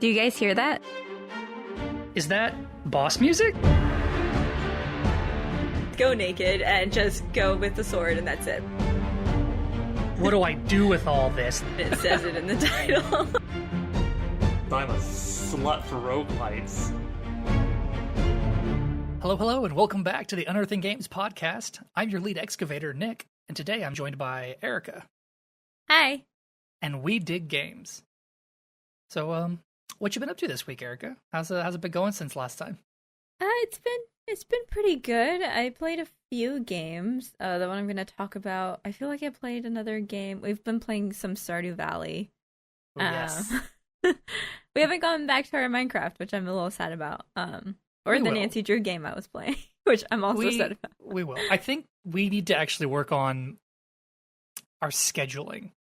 Do you guys hear that? Is that boss music? Go naked and just go with the sword, and that's it. What do I do with all this? It says it in the title. I'm a slut for roguelites. Hello, and welcome back to the Unearthing Games Podcast. I'm your lead excavator, Nick, and today I'm joined by Erica. Hi. And we dig games. So, what you been up to this week, Erica? How's it been going since last time? It's been pretty good. I played a few games. The one I'm going to talk about, I feel like I played another game. We've been playing some Stardew Valley. Oh, yes. We haven't gone back to our Minecraft, which I'm a little sad about. Or the Nancy Drew game I was playing, which I'm also sad about. We will. I think we need to actually work on our scheduling.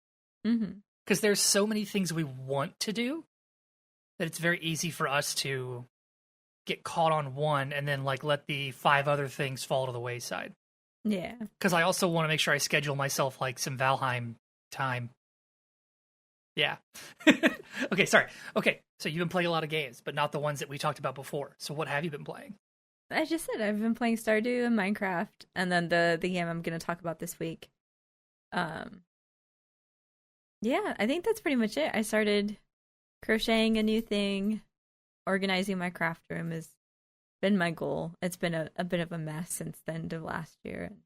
Mm-hmm. Because there's so many things we want to do that it's very easy for us to get caught on one and then let the 5 other things fall to the wayside. Yeah. Because I also want to make sure I schedule myself some Valheim time. Yeah. Okay, sorry. Okay, so you've been playing a lot of games, but not the ones that we talked about before. So what have you been playing? I just said I've been playing Stardew and Minecraft, and then the game I'm going to talk about this week. Yeah, I think that's pretty much it. I started crocheting a new thing. Organizing my craft room has been my goal. It's been a bit of a mess since the end of last year, and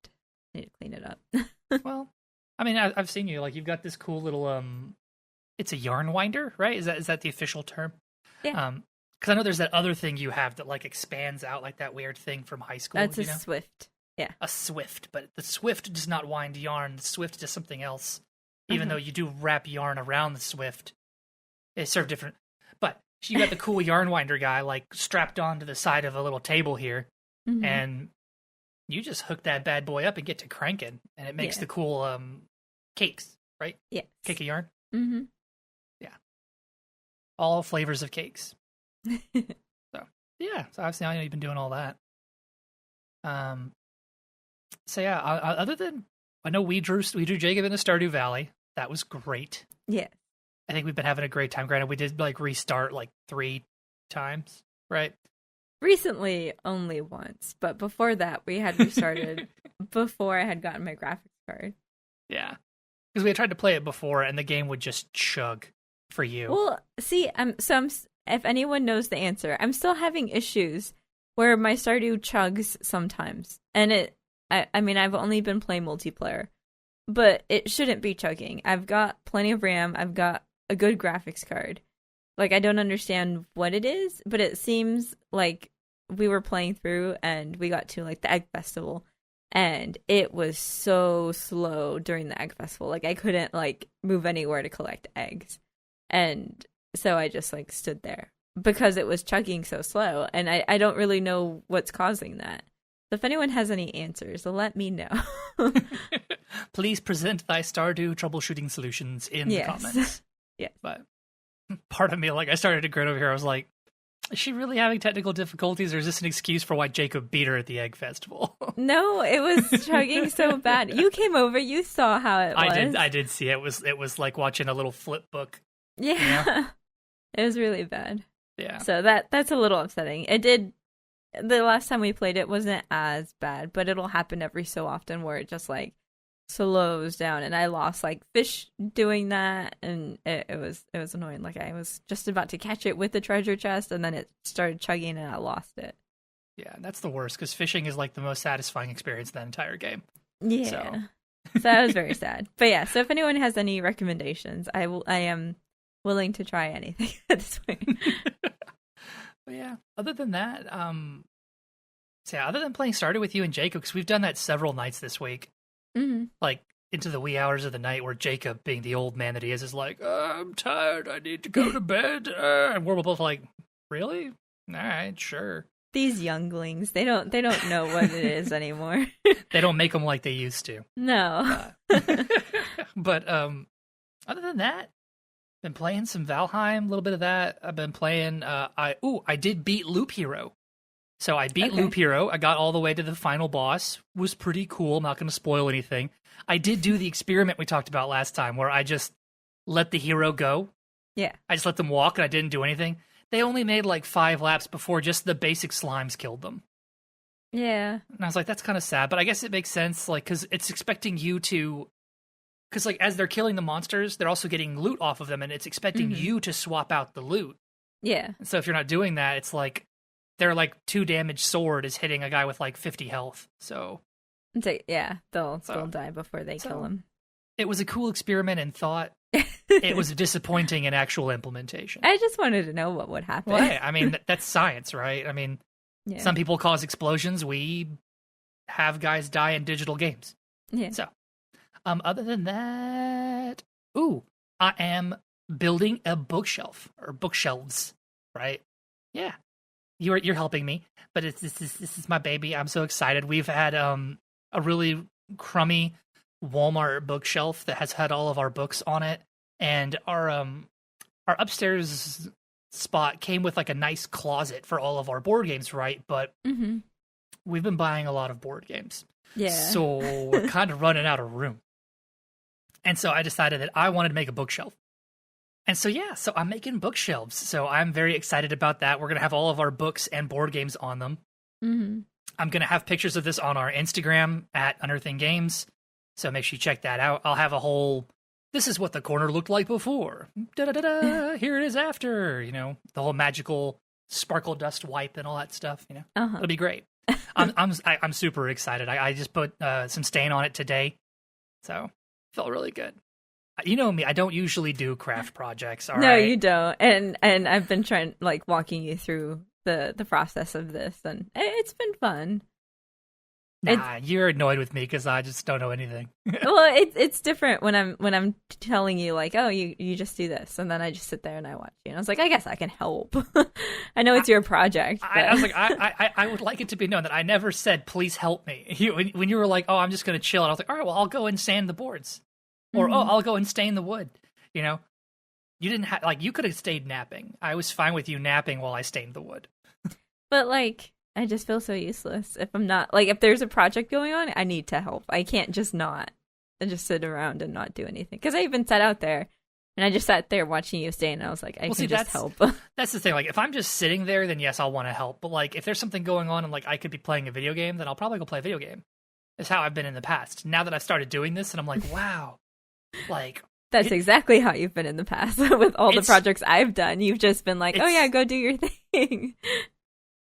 I need to clean it up. Well, I mean, I've seen you. You've got this cool little, it's a yarn winder, right? Is that the official term? Yeah. Because I know there's that other thing you have that, expands out like that weird thing from high school. That's a Swift. Yeah. A Swift, but the Swift does not wind yarn. The Swift does something else. Even though you do wrap yarn around the Swift, it's sort of different. But you got the cool yarn winder guy strapped onto the side of a little table here, and you just hook that bad boy up and get to cranking, and it makes the cool cakes, right? Yeah, cake of yarn. Mm-hmm. Yeah, all flavors of cakes. So obviously I know you've been doing all that. Other than I know we drew Jacob into Stardew Valley. That was great. Yeah. I think we've been having a great time. Granted, we did restart 3 times, right? Recently, only once, but before that, we had restarted before I had gotten my graphics card. Yeah, because we had tried to play it before, and the game would just chug for you. Well, see, if anyone knows the answer, I'm still having issues where my Stardew chugs sometimes, and I've only been playing multiplayer, but it shouldn't be chugging. I've got plenty of RAM. I've got a good graphics card. I don't understand what it is, but it seems like we were playing through and we got to the Egg Festival, and it was so slow during the Egg Festival. I couldn't move anywhere to collect eggs. And so I just stood there because it was chugging so slow, and I don't really know what's causing that. So if anyone has any answers, let me know. Please present thy Stardew troubleshooting solutions in the comments. Yeah. But part of me, I started to grin over here. I was like, is she really having technical difficulties, or is this an excuse for why Jacob beat her at the Egg Festival? No, it was chugging so bad. You came over, you saw how it was. I did see it. It was like watching a little flip book. Yeah. You know? It was really bad. Yeah. So that's a little upsetting. It did. The last time we played it wasn't as bad, but it'll happen every so often where it just slows down, and I lost fish doing that, and it was annoying. I was just about to catch it with the treasure chest, and then it started chugging and I lost it. Yeah, that's the worst, because fishing is the most satisfying experience in that entire game. Yeah. So I was very sad. But yeah, so if anyone has any recommendations, I am willing to try anything at this point. But yeah, other than that, other than playing Stardew with you and Jacob, because we've done that several nights this week, into the wee hours of the night, where Jacob, being the old man that he is I'm tired, I need to go to bed, and we're both really? All right, sure. These younglings, they don't know what it is anymore. They don't make them like they used to. No. But other than that, been playing some Valheim, a little bit of that. I've been playing, I did beat Loop Hero. So I beat Loop Hero. I got all the way to the final boss. Was pretty cool. I'm not going to spoil anything. I did do the experiment we talked about last time, where I just let the hero go Yeah. I just let them walk and I didn't do anything. They only made like 5 laps before just the basic slimes killed them. Yeah. And I was like, that's kind of sad, but I guess it makes sense, like, because it's expecting you to, because like as they're killing the monsters, they're also getting loot off of them, and it's expecting you to swap out the loot. Yeah. And so if you're not doing that, it's like their like 2 damage sword is hitting a guy with like 50 health. So they'll die before they kill him. It was a cool experiment in thought. It was disappointing in actual implementation. I just wanted to know what would happen. Well, hey, I mean, that's science, right? I mean, Yeah. some people cause explosions. We have guys die in digital games. Yeah. So, other than that, I am building a bookshelf or bookshelves, right? Yeah, you're helping me, but this is my baby. I'm so excited. We've had a really crummy Walmart bookshelf that has had all of our books on it, and our upstairs spot came with like a nice closet for all of our board games, right? But we've been buying a lot of board games. Yeah. So we're kind of running out of room. And so I decided that I wanted to make a bookshelf. And so, so I'm making bookshelves. So I'm very excited about that. We're going to have all of our books and board games on them. I'm going to have pictures of this on our Instagram at Unearthing Games. So make sure you check that out. I'll have a whole, this is what the corner looked like before. Da-da-da-da, here it is after. You know, the whole magical sparkle dust wipe and all that stuff. You know, it'll be great. I'm super excited. I just put some stain on it today, so felt really good. You know me, I don't usually do craft projects. All no, right? you don't. And I've been trying, like, walking you through the process of this, and it's been fun. Nah, you're annoyed with me because I just don't know anything. Well, it's different when I'm telling you, like, oh, you just do this, and then I just sit there and I watch you, and I was like, I guess I can help. I know it's your project. But... I was like, I would like it to be known that I never said, please help me. When you were like, oh, I'm just going to chill, and I was like, all right, well, I'll go and sand the boards, or oh, I'll go and stain the wood. You know, you didn't have, like, you could have stayed napping. I was fine with you napping while I stained the wood. But like, I just feel so useless if I'm not, like, if there's a project going on, I need to help. I can't just not and just sit around and not do anything. Because I even sat out there and I just sat there watching you stay, and I was like, I can just help. That's the thing. Like, if I'm just sitting there, then yes, I'll want to help. But like, if there's something going on and like I could be playing a video game, then I'll probably go play a video game. It's how I've been in the past. Now that I've started doing this, and I'm like, wow, like. That's exactly how you've been in the past with all the projects I've done. You've just been like, oh yeah, go do your thing.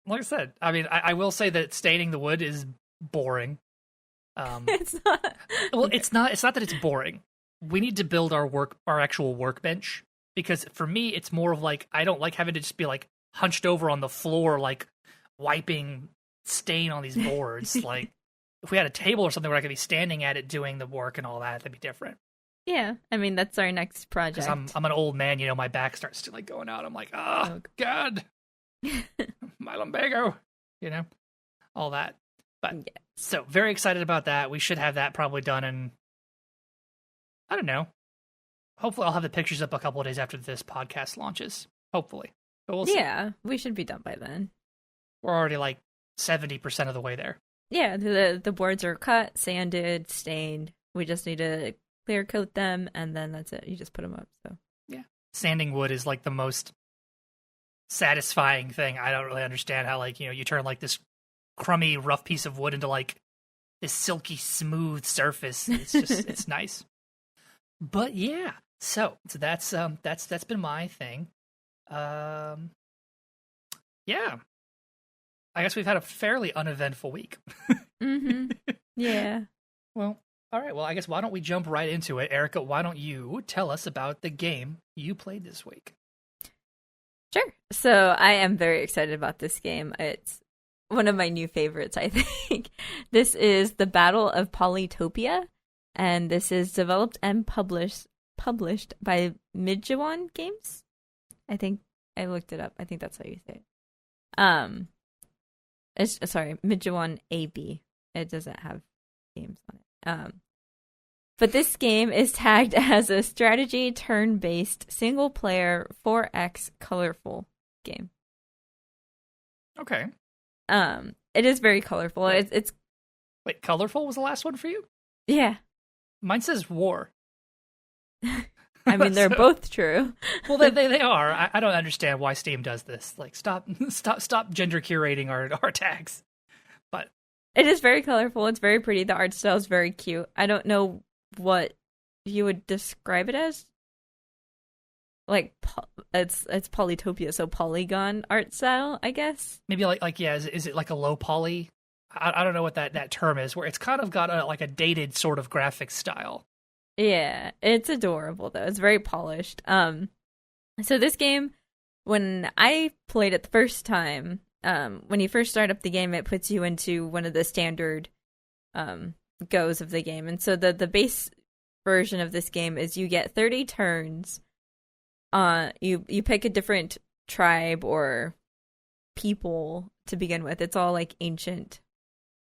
Like I said, I mean, I will say that staining the wood is boring. It's not. Well, it's not that it's boring. We need to build our actual workbench, because for me, it's more of like, I don't like having to just be like hunched over on the floor, like wiping stain on these boards. Like, if we had a table or something where I could be standing at it doing the work and all that, that'd be different. Yeah, I mean, that's our next project. I'm an old man, you know, my back starts to like going out. I'm like, oh God. My lumbago, you know, all that. But so very excited about that. We should have that probably done in, I don't know. Hopefully I'll have the pictures up a couple of days after this podcast launches. Hopefully. But we'll see. Yeah, we should be done by then. We're already like 70% of the way there. Yeah, the boards are cut, sanded, stained. We just need to clear coat them, and then that's it. You just put them up. So yeah. Sanding wood is like the most satisfying thing. I don't really understand how, like, you know, you turn like this crummy, rough piece of wood into like this silky, smooth surface. It's just, it's nice. But yeah, so that's been my thing. Yeah, I guess we've had a fairly uneventful week. Yeah. Well, all right. Well, I guess why don't we jump right into it, Erica? Why don't you tell us about the game you played this week? Sure. So I am very excited about this game. It's one of my new favorites, I think. This is The Battle of Polytopia, and this is developed and published by Midjawan Games. I think I looked it up. I think that's how you say it. Midjawan AB. It doesn't have games on it. But this game is tagged as a strategy turn-based single-player 4X colorful game. Okay. It is very colorful. It's Wait, colorful was the last one for you? Yeah. Mine says war. I mean, they're both true. Well, they are. I don't understand why Steam does this. Like, stop gender curating our tags. But it is very colorful. It's very pretty. The art style is very cute. I don't know what you would describe it as. Like, it's Polytopia, so polygon art style, I guess. Maybe is it like a low poly? I don't know what that term is. Where it's kind of got a dated sort of graphic style. Yeah, it's adorable though. It's very polished. So this game, when I played it the first time, when you first start up the game, it puts you into one of the standard goes of the game, and so the base version of this game is you get 30 turns. You pick a different tribe or people to begin with. It's all like ancient.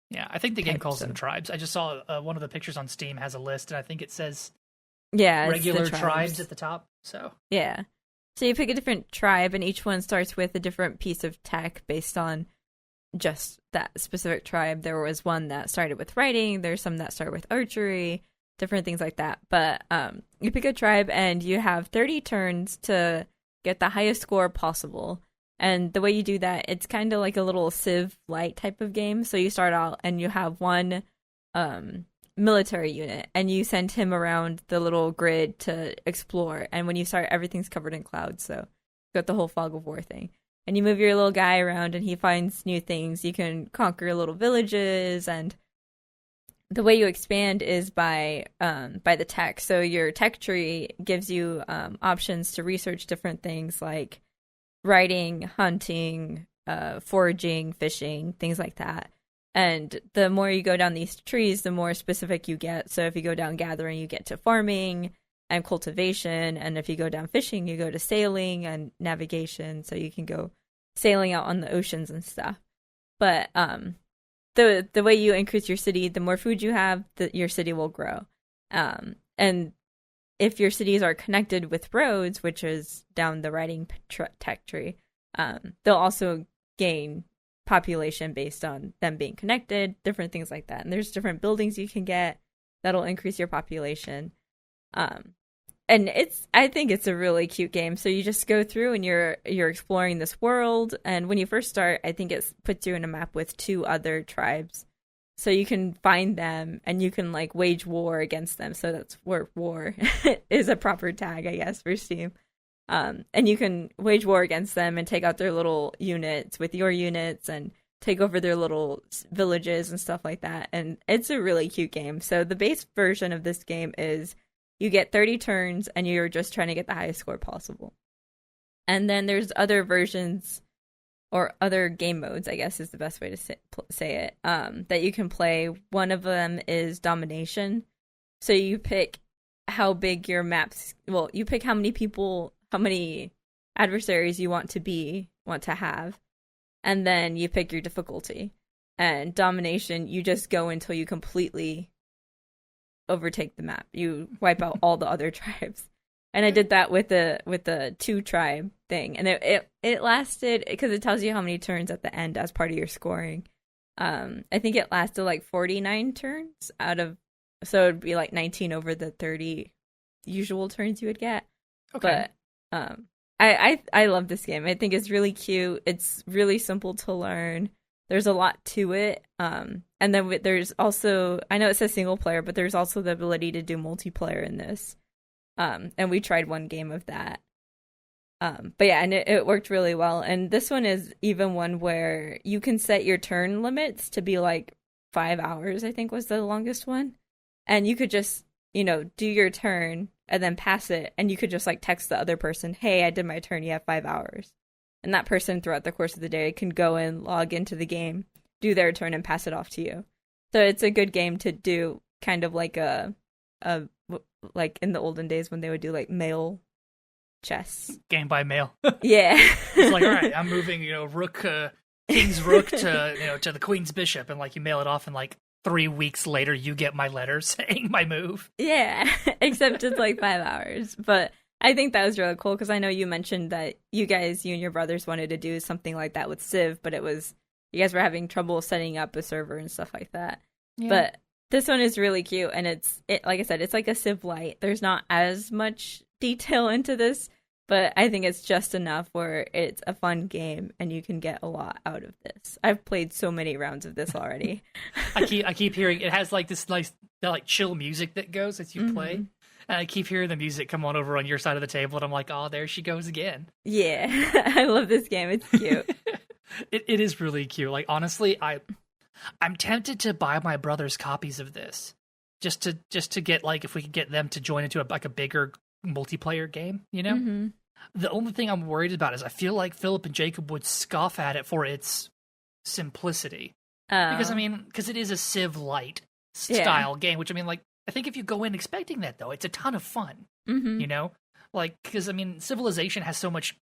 Yeah, I think the game calls them tribes. I just saw one of the pictures on Steam has a list, and I think it says regular tribes at the top. So yeah, so you pick a different tribe, and each one starts with a different piece of tech based on just that specific tribe. There was one that started with writing. There's some that start with archery. Different things like that. But you pick a tribe and you have 30 turns to get the highest score possible. And the way you do that, it's kind of like a little Civ light type of game. So you start out and you have one military unit and you send him around the little grid to explore. And when you start, everything's covered in clouds. So you got the whole fog of war thing. And you move your little guy around and he finds new things. You can conquer little villages, and the way you expand is by the tech. So your tech tree gives you options to research different things like writing, hunting, foraging, fishing, things like that. And the more you go down these trees, the more specific you get. So if you go down gathering, you get to farming and cultivation. And if you go down fishing, you go to sailing and navigation. So you can go sailing out on the oceans and stuff. But the way you increase your city, the more food you have, your city will grow. And if your cities are connected with roads, which is down the writing tech tree, they'll also gain population based on them being connected, different things like that. And there's different buildings you can get that'll increase your population. And I think it's a really cute game. So you just go through and you're exploring this world. And when you first start, I think it puts you in a map with 2 other tribes. So you can find them and you can like wage war against them. So that's where war is a proper tag, I guess, for Steam. And you can wage war against them and take out their little units with your units and take over their little villages and stuff like that. And it's a really cute game. So the base version of this game is you get 30 turns and you're just trying to get the highest score possible. And then there's other versions or other game modes, I guess is the best way to say it, that you can play. One of them is domination. So you pick how big your maps, well, you pick how many adversaries you want to have, and then you pick your difficulty. And domination, you just go until you completely overtake the map. You wipe out all the other tribes. And I did that with the 2-tribe thing, and it lasted, because it tells you how many turns at the end as part of your scoring. I think it lasted like 49 turns so it'd be like 19 over the 30 usual turns you would get. Okay. But I love this game. I think it's really cute. It's really simple to learn. There's a lot to it. And then there's also, I know it says single player, but there's also the ability to do multiplayer in this. And we tried one game of that. But yeah, and it worked really well. And this one is even one where you can set your turn limits to be like 5 hours, I think was the longest one. And you could just, do your turn and then pass it. And you could just like text the other person, hey, I did my turn. You have 5 hours. And that person throughout the course of the day can go and log into the game, do their turn and pass it off to you. So it's a good game to do, kind of like like in the olden days when they would do like mail chess. Game by mail. Yeah. It's like, all right, I'm moving, rook, king's rook to the queen's bishop, and like you mail it off, and like 3 weeks later you get my letter saying my move. Yeah. Except it's like 5 hours. But I think that was really cool, because I know you mentioned that you and your brothers wanted to do something like that with Civ, but you guys were having trouble setting up a server and stuff like that. Yeah. But this one is really cute, and it like I said, it's like a Civ light. There's not as much detail into this, but I think it's just enough where it's a fun game and you can get a lot out of this. I've played so many rounds of this already. I keep hearing it has like this nice like chill music that goes as you play. And I keep hearing the music come on over on your side of the table, and I'm like, oh, there she goes again. Yeah, I love this game. It's cute. It is really cute. Like, honestly, I'm tempted to buy my brother's copies of this just to get, like, if we could get them to join into a bigger multiplayer game, you know? Mm-hmm. The only thing I'm worried about is I feel like Philip and Jacob would scoff at it for its simplicity. Because it is a Civ Light style game, which, I mean, like, I think if you go in expecting that, though, it's a ton of fun, you know? Like, because, I mean, Civilization has so much,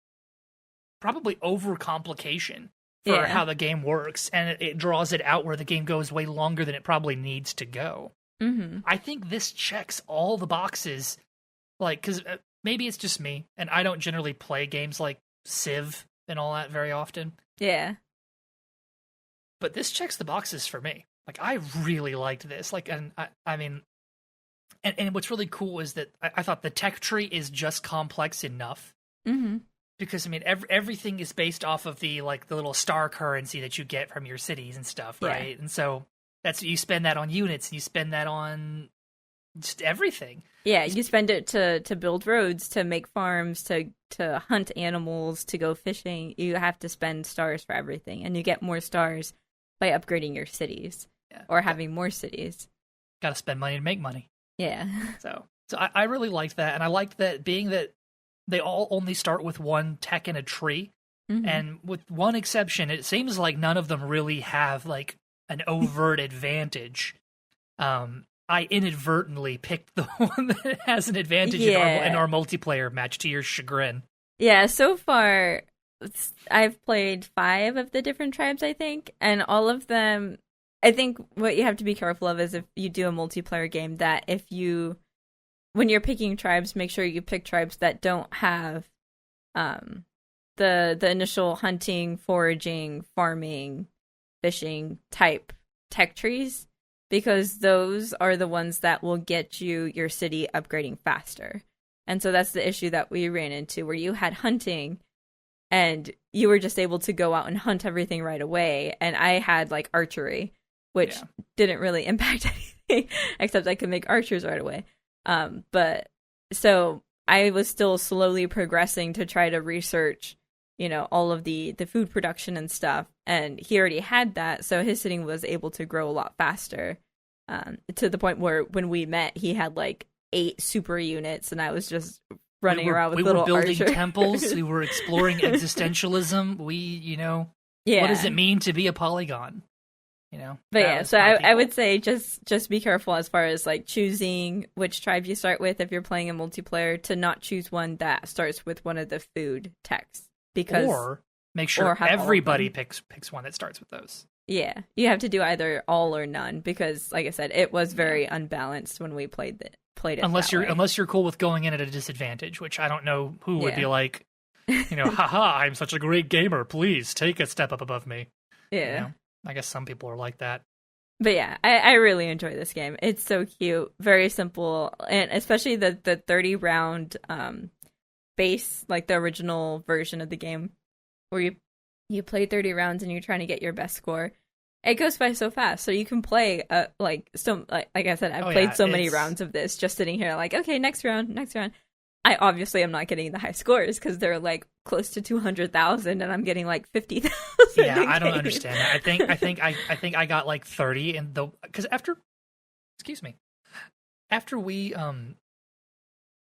probably overcomplication for how the game works, and it draws it out where the game goes way longer than it probably needs to go. Mm-hmm. I think this checks all the boxes, like, because maybe it's just me, and I don't generally play games like Civ and all that very often. Yeah. But this checks the boxes for me. Like, I really liked this. Like, and I mean... And what's really cool is that I thought the tech tree is just complex enough. Mm-hmm. Because, I mean, everything is based off of the little star currency that you get from your cities and stuff, right? And so you spend that on units, and you spend that on just everything. Yeah, you spend it to build roads, to make farms, to hunt animals, to go fishing. You have to spend stars for everything, and you get more stars by upgrading your cities or having more cities. Got to spend money to make money. Yeah. So I really liked that, and I liked that being that they all only start with one tech in a tree, and with one exception, it seems like none of them really have like an overt advantage. I inadvertently picked the one that has an advantage in our multiplayer match, to your chagrin. Yeah, so far I've played 5 of the different tribes, I think, and all of them. I think what you have to be careful of is if you do a multiplayer game, that when you're picking tribes, make sure you pick tribes that don't have the initial hunting, foraging, farming, fishing type tech trees, because those are the ones that will get you your city upgrading faster. And so that's the issue that we ran into, where you had hunting and you were just able to go out and hunt everything right away, and I had like archery, which didn't really impact anything, except I could make archers right away. But so I was still slowly progressing to try to research, all of the food production and stuff. And he already had that, so his city was able to grow a lot faster, to the point where when we met, he had like 8 super units, and I was just running around with little archers. We were building temples, we were exploring existentialism, what does it mean to be a polygon? But yeah, so I would say just be careful as far as like choosing which tribe you start with if you're playing a multiplayer, to not choose one that starts with one of the food techs, or make sure everybody picks one that starts with those. Yeah, you have to do either all or none, because like I said, it was very unbalanced when we played it. Unless you're cool with going in at a disadvantage, which I don't know who would be like, haha, I'm such a great gamer, please take a step up above me. Yeah. I guess some people are like that. But yeah, I really enjoy this game. It's so cute, very simple, and especially the 30 round base, like the original version of the game, where you play 30 rounds and you're trying to get your best score. It goes by so fast, so you can play like I said, I've played so many rounds of this, just sitting here like, okay, next round. I obviously am not getting the high scores because they're like close to 200,000, and I'm getting like 50,000. Yeah, I don't understand that. I think I got like 30, and because after we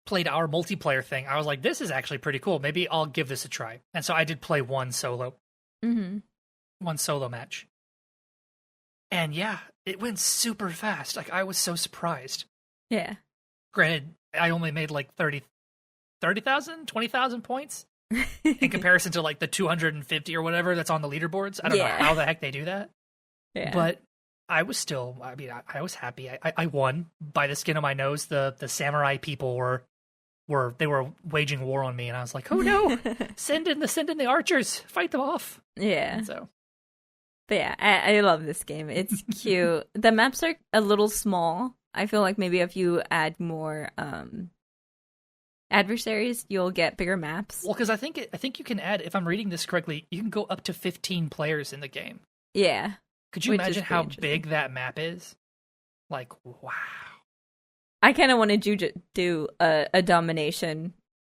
played our multiplayer thing, I was like, this is actually pretty cool. Maybe I'll give this a try. And so I did play one solo match, and yeah, it went super fast. Like, I was so surprised. Yeah. Granted, I only made like 30,000, 20,000 points in comparison to like the 250 or whatever that's on the leaderboards. I don't know how the heck they do that. Yeah. But I was still, I was happy. I won by the skin of my nose. The samurai people were waging war on me, and I was like, oh no, send in the archers, fight them off. Yeah. And so. But yeah, I love this game. It's cute. The maps are a little small. I feel like maybe if you add more adversaries, you'll get bigger maps. Well, because I think you can add, if I'm reading this correctly, you can go up to 15 players in the game. Yeah. Could you imagine how big that map is? Like, wow. I kind of wanted you to do a domination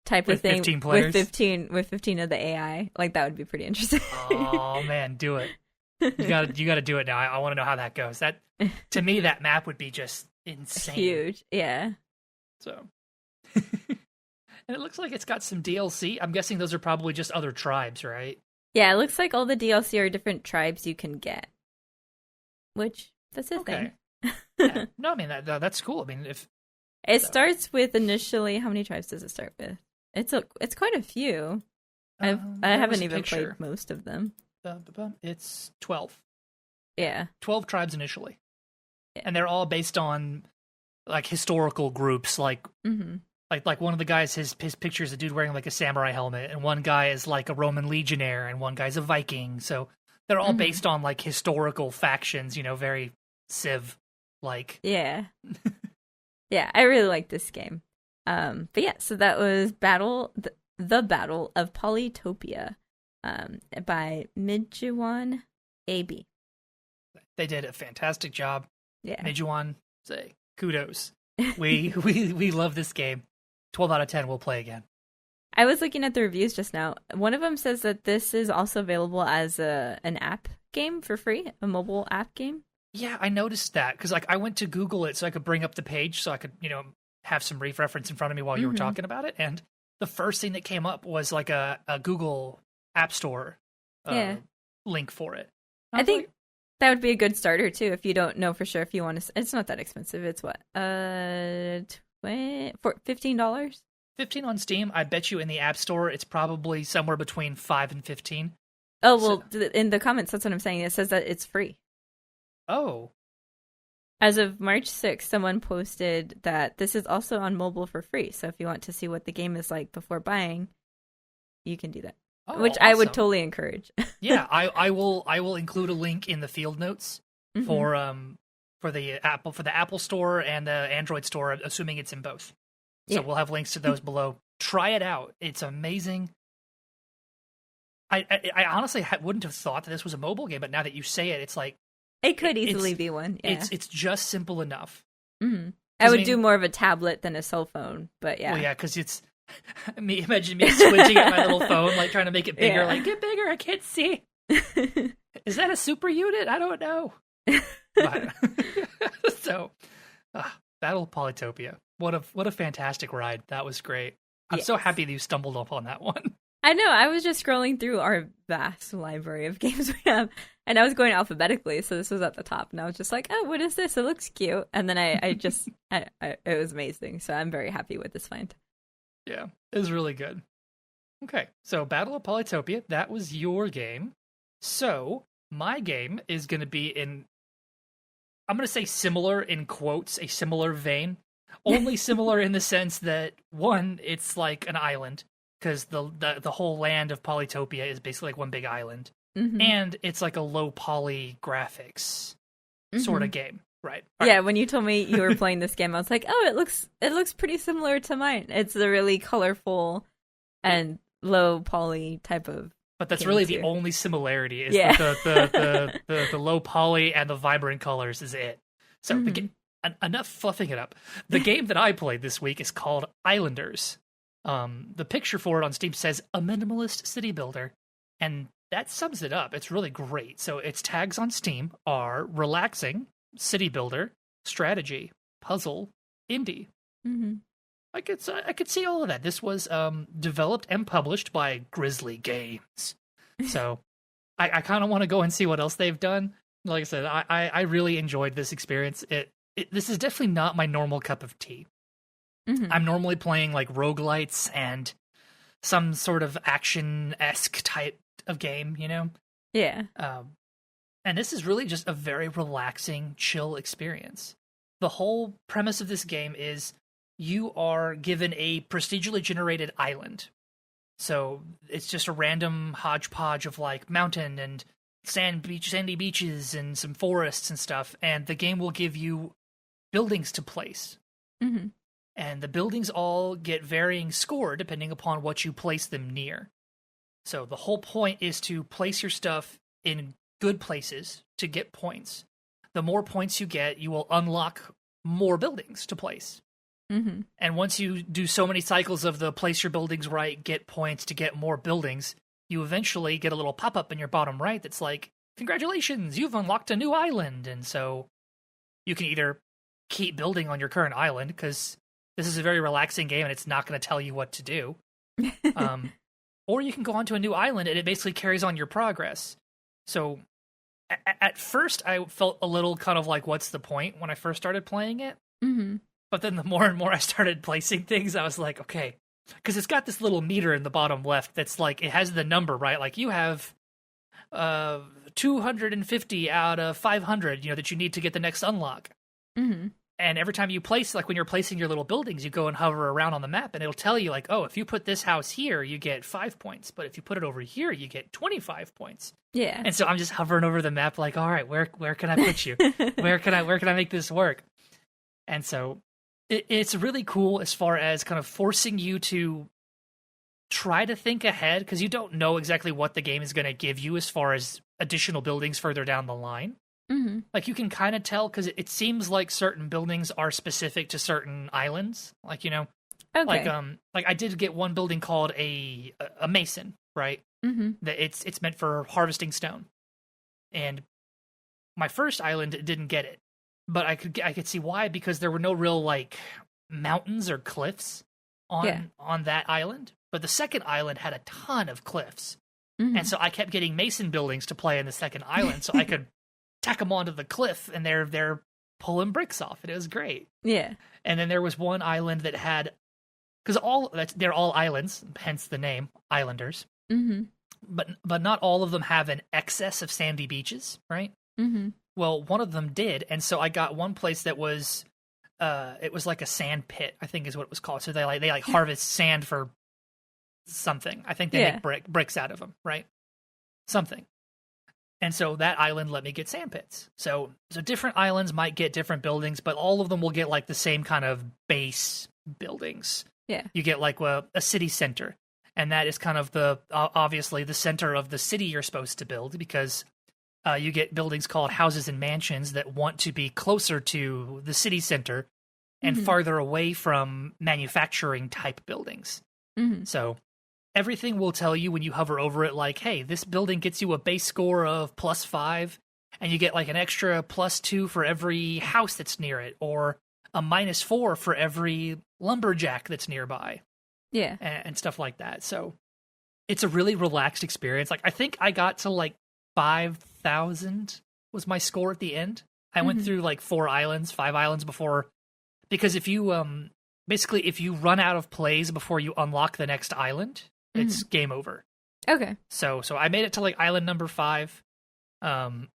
type of thing 15 players? with 15 of the AI. Like, that would be pretty interesting. Oh man, do it. You gotta do it now. I want to know how that goes. That, to me, that map would be just insane. Huge, yeah. So, and it looks like it's got some DLC. I'm guessing those are probably just other tribes, right? Yeah, it looks like all the DLC are different tribes you can get. Which, that's a thing. Yeah. No, I mean, that's cool. I mean, if... It starts with initially, how many tribes does it start with? It's quite a few. I haven't even played most of them. It's 12. Yeah. 12 tribes initially. Yeah. And they're all based on, like, historical groups, like... Mm-hmm. Like one of the guys, his picture is a dude wearing like a samurai helmet, and one guy is like a Roman legionnaire, and one guy's a Viking. So they're all based on like historical factions, very Civ-like. Yeah. Yeah, I really like this game. But yeah, so that was the Battle of Polytopia, by Midjuan AB. They did a fantastic job. Yeah. Midjuan, say kudos. We love this game. 12 out of 10 we'll play again. I was looking at the reviews just now. One of them says that this is also available as an app game for free, a mobile app game. Yeah, I noticed that because I went to Google it so I could bring up the page so I could have some reference in front of me while you were talking about it, and the first thing that came up was like a Google App Store link for it. I think that would be a good starter too if you don't know for sure if you want to. It's not that expensive. It's what $15. 15 on Steam. I bet you in the App Store it's probably somewhere between 5 and 15. Oh well, in the comments that's what I'm saying. It says that it's free. Oh. As of March 6th, someone posted that this is also on mobile for free. So if you want to see what the game is like before buying, you can do that. Oh, which awesome. I would totally encourage. Yeah, I will include a link in the field notes for the Apple Store and the Android Store, assuming it's in both. So we'll have links to those below. Try it out. It's amazing. I honestly wouldn't have thought that this was a mobile game, but now that you say it, it's like it could easily be one. Yeah. It's just simple enough. Mm-hmm. I would do more of a tablet than a cell phone, but yeah. Well, yeah, because it's imagine me squinting at my little phone, like trying to make it bigger. Like, get bigger, I can't see. Is that a super unit? I don't know. But, so, Battle of Polytopia. What a fantastic ride. That was great. I'm so happy that you stumbled upon that one. I know. I was just scrolling through our vast library of games we have, and I was going alphabetically, so this was at the top, and I was just like, oh, what is this? It looks cute. And then I just, it was amazing, so I'm very happy with this find. Yeah, it was really good. Okay, so Battle of Polytopia, that was your game. So, my game is going to be I'm going to say similar in quotes, a similar vein. Only similar in the sense that, one, it's like an island, because the whole land of Polytopia is basically like one big island. Mm-hmm. And it's like a low poly graphics sort of game, right? Yeah, when you told me you were playing this game, I was like, oh, it looks pretty similar to mine. It's a really colorful and low poly type of. But that's really the only similarity is the low poly and the vibrant colors is it. So enough fluffing it up. The game that I played this week is called Islanders. The picture for it on Steam says a minimalist city builder, and that sums it up. It's really great. So its tags on Steam are relaxing, city builder, strategy, puzzle, indie. Mm-hmm. I could see all of that. This was developed and published by Grizzly Games. So I kind of want to go and see what else they've done. Like I said, I really enjoyed this experience. This is definitely not my normal cup of tea. Mm-hmm. I'm normally playing like roguelites and some sort of action-esque type of game, Yeah. And this is really just a very relaxing, chill experience. The whole premise of this game is you are given a procedurally generated island. So it's just a random hodgepodge of like mountain and sandy beaches and some forests and stuff, and the game will give you buildings to place. Mm-hmm. And the buildings all get varying score depending upon what you place them near. So the whole point is to place your stuff in good places to get points. The more points you get, you will unlock more buildings to place. Mm-hmm. And once you do so many cycles of the place your buildings right, get points to get more buildings, you eventually get a little pop-up in your bottom right that's like, congratulations, you've unlocked a new island. And so you can either keep building on your current island, because this is a very relaxing game and it's not going to tell you what to do. Or you can go onto a new island and it basically carries on your progress. So at first I felt a little kind of like, what's the point when I first started playing it? Mm-hmm. But then the more and more I started placing things, I was like, okay, because it's got this little meter in the bottom left that's like, it has the number, right? Like you have 250 out of 500, that you need to get the next unlock. Mm-hmm. And every time you place, like when you're placing your little buildings, you go and hover around on the map and it'll tell you like, oh, if you put this house here, you get 5 points. But if you put it over here, you get 25 points. Yeah. And so I'm just hovering over the map like, all right, where can I put you? where can I make this work? And so it's really cool as far as kind of forcing you to try to think ahead, because you don't know exactly what the game is going to give you as far as additional buildings further down the line. Mm-hmm. Like you can kind of tell, because it seems like certain buildings are specific to certain islands. Like, Okay. like I did get one building called a mason, right? Mm-hmm. That it's meant for harvesting stone. And my first island didn't get it. But I could see why, because there were no real like mountains or cliffs on that island. But the second island had a ton of cliffs. Mm-hmm. And so I kept getting mason buildings to play in the second island, so I could tack them onto the cliff, and they're pulling bricks off. And it was great. Yeah. And then there was one island that had, because they're all islands, hence the name Islanders. Mm-hmm. But not all of them have an excess of sandy beaches, right? Mm-hmm. Well, one of them did, and so I got one place that was, it was like a sand pit, I think is what it was called. So they harvest sand for something. I think they make bricks out of them, right? Something. And so that island let me get sand pits. So different islands might get different buildings, but all of them will get like the same kind of base buildings. Yeah. You get like a city center, and that is kind of obviously the center of the city you're supposed to build, because you get buildings called houses and mansions that want to be closer to the city center and farther away from manufacturing type buildings. Mm-hmm. So everything will tell you when you hover over it, like, hey, this building gets you a base score of +5, and you get like an extra +2 for every house that's near it, or a -4 for every lumberjack that's nearby. Yeah. And stuff like that. So it's a really relaxed experience. Like, I think I got to like 5,000 was my score at the end. I went through like 5 islands before, because if you basically if you run out of plays before you unlock the next island, it's game over. Okay. So I made it to like island number 5, and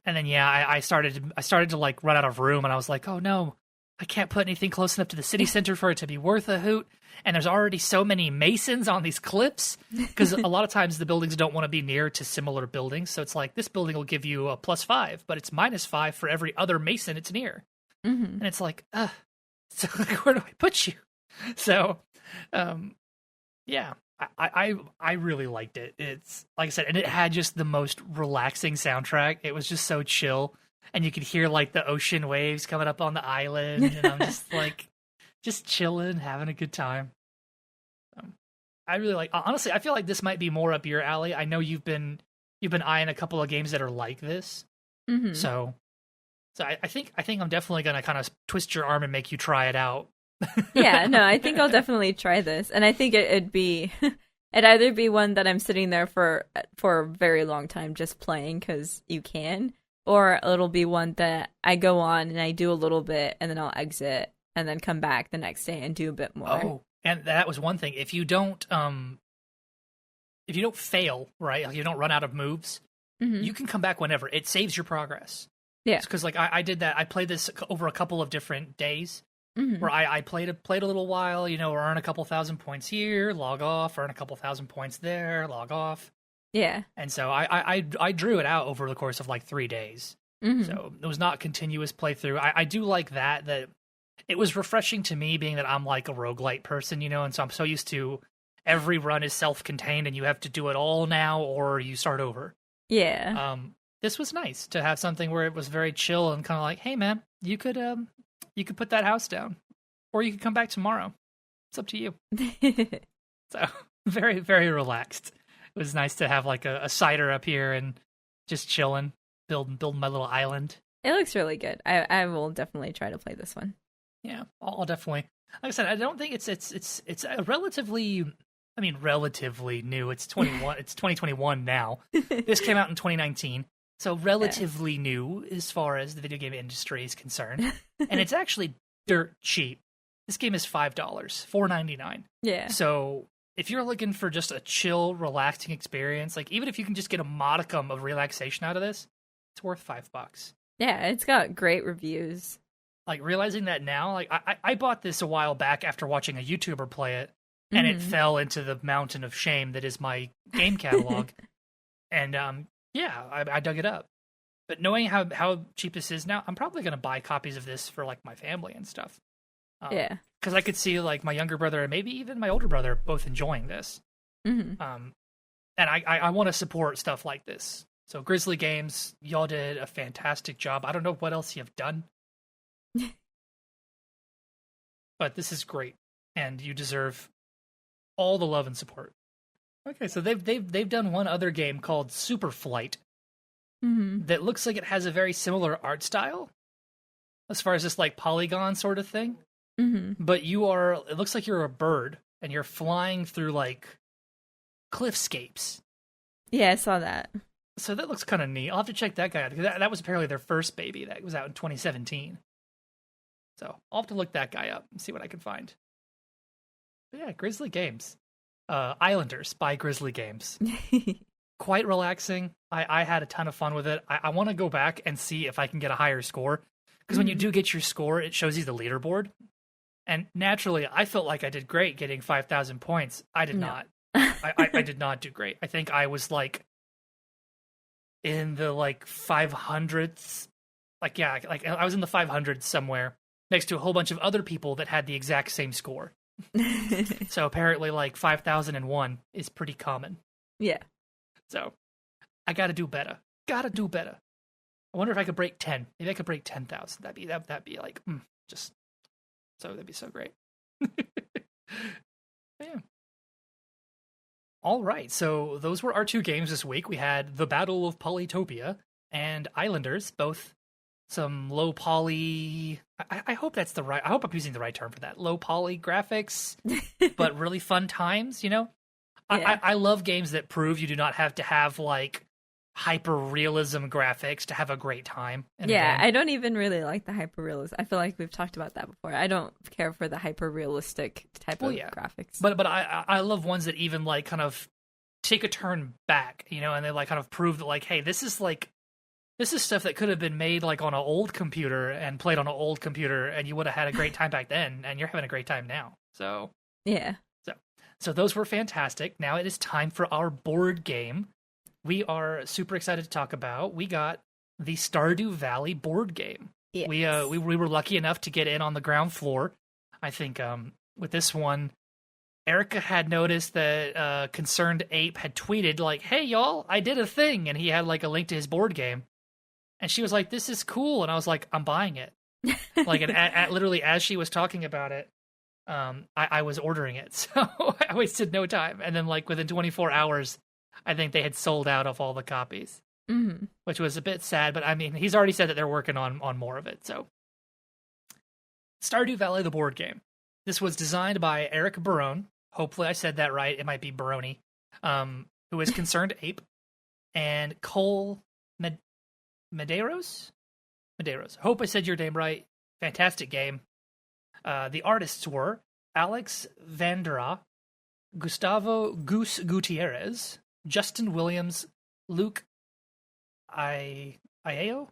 then I started to like run out of room, and I was like, oh no, I can't put anything close enough to the city center for it to be worth a hoot. And there's already so many masons on these cliffs, because a lot of times the buildings don't want to be near to similar buildings. So it's like, this building will give you a +5, but it's -5 for every other mason it's near. Mm-hmm. And it's like, so like, where do I put you? So, yeah, I really liked it. It's like I said, and it had just the most relaxing soundtrack. It was just so chill, and you could hear like the ocean waves coming up on the island, and I'm just like, just chilling, having a good time. I really like. Honestly, I feel like this might be more up your alley. I know you've been eyeing a couple of games that are like this. Mm-hmm. So I think I'm definitely gonna kind of twist your arm and make you try it out. Yeah, no, I think I'll definitely try this, and I think it'd either be one that I'm sitting there for a very long time just playing because you can, or it'll be one that I go on and I do a little bit and then I'll exit and then come back the next day and do a bit more. Oh, and that was one thing. If you don't fail, right, like you don't run out of moves, you can come back whenever. It saves your progress. Yeah, because like I did that. I played this over a couple of different days. Where I played a little while, earn a couple thousand points here, log off, earn a couple thousand points there, log off. Yeah. And so I drew it out over the course of like 3 days. So it was not continuous playthrough. I do like that it was refreshing to me, being that I'm like a roguelite person, and so I'm so used to every run is self-contained and you have to do it all now or you start over. Yeah. This was nice to have something where it was very chill and kind of like, hey man, you could put that house down, or you could come back tomorrow. It's up to you. So very, very relaxed. It was nice to have like a cider up here and just chilling, building my little island. It looks really good. I will definitely try to play this one. Yeah, I'll definitely. Like I said, I don't think it's a relatively. I mean, relatively new. It's 21. It's 2021 now. This came out in 2019, so relatively new as far as the video game industry is concerned. And it's actually dirt cheap. This game is $5, $4.99. Yeah. So if you're looking for just a chill, relaxing experience, like even if you can just get a modicum of relaxation out of this, it's worth $5. Yeah, it's got great reviews. Like realizing that now, like I bought this a while back after watching a YouTuber play it, and it fell into the mountain of shame that is my game catalog. And I dug it up. But knowing how cheap this is now, I'm probably going to buy copies of this for like my family and stuff. Yeah. Because I could see like my younger brother and maybe even my older brother both enjoying this. Mm-hmm. And I want to support stuff like this. So Grizzly Games, y'all did a fantastic job. I don't know what else you've done. But this is great. And you deserve all the love and support. Okay, so they've done one other game called Super Flight that looks like it has a very similar art style as far as this like polygon sort of thing. But it looks like you're a bird and you're flying through like cliffscapes. Yeah, I saw that. So that looks kind of neat. I'll have to check that guy out, because that was apparently their first baby that was out in 2017. So I'll have to look that guy up and see what I can find. But yeah, Grizzly Games. Islanders by Grizzly Games. Quite relaxing. I had a ton of fun with it. I want to go back and see if I can get a higher score. Because when you do get your score, it shows you the leaderboard. And naturally, I felt like I did great getting 5,000 points. I did not. I did not do great. I think I was like in the like 500s. Like I was in the 500s somewhere next to a whole bunch of other people that had the exact same score. So apparently like 5,001 is pretty common. Yeah. So I gotta do better. I wonder if I could break 10. Maybe I could break 10,000. That'd be like just so that'd be so great. Yeah. All right, so those were our two games this week. We had The Battle of Polytopia and Islanders, both some low poly. I hope that's the right. I hope I'm using the right term for that. Low poly graphics, but really fun times. Yeah. I love games that prove you do not have to have like hyper realism graphics to have a great time. Yeah, I don't even really like the hyper realism. I feel like we've talked about that before. I don't care for the hyper realistic type of graphics. But I love ones that even like kind of take a turn back, and they like kind of prove that like, hey, this is stuff that could have been made like on an old computer and played on an old computer, and you would have had a great time back then, and you're having a great time now. So yeah. So those were fantastic. Now it is time for our board game. We are super excited to talk about. We got the Stardew Valley board game. Yes. We were lucky enough to get in on the ground floor. I think with this one, Erica had noticed that Concerned Ape had tweeted like, "Hey y'all, I did a thing," and he had like a link to his board game. And she was like, "This is cool," and I was like, "I'm buying it." Like, literally as she was talking about it, I was ordering it, so I wasted no time. And then like within 24 hours. I think they had sold out of all the copies, which was a bit sad. But I mean, he's already said that they're working on more of it. So, Stardew Valley, the board game. This was designed by Eric Barone. Hopefully, I said that right. It might be Barone, who is Concerned Ape, and Cole Medeiros. Hope I said your name right. Fantastic game. The artists were Alex Vandera, Gustavo Goose Gutierrez, Justin Williams, Luke Aiello?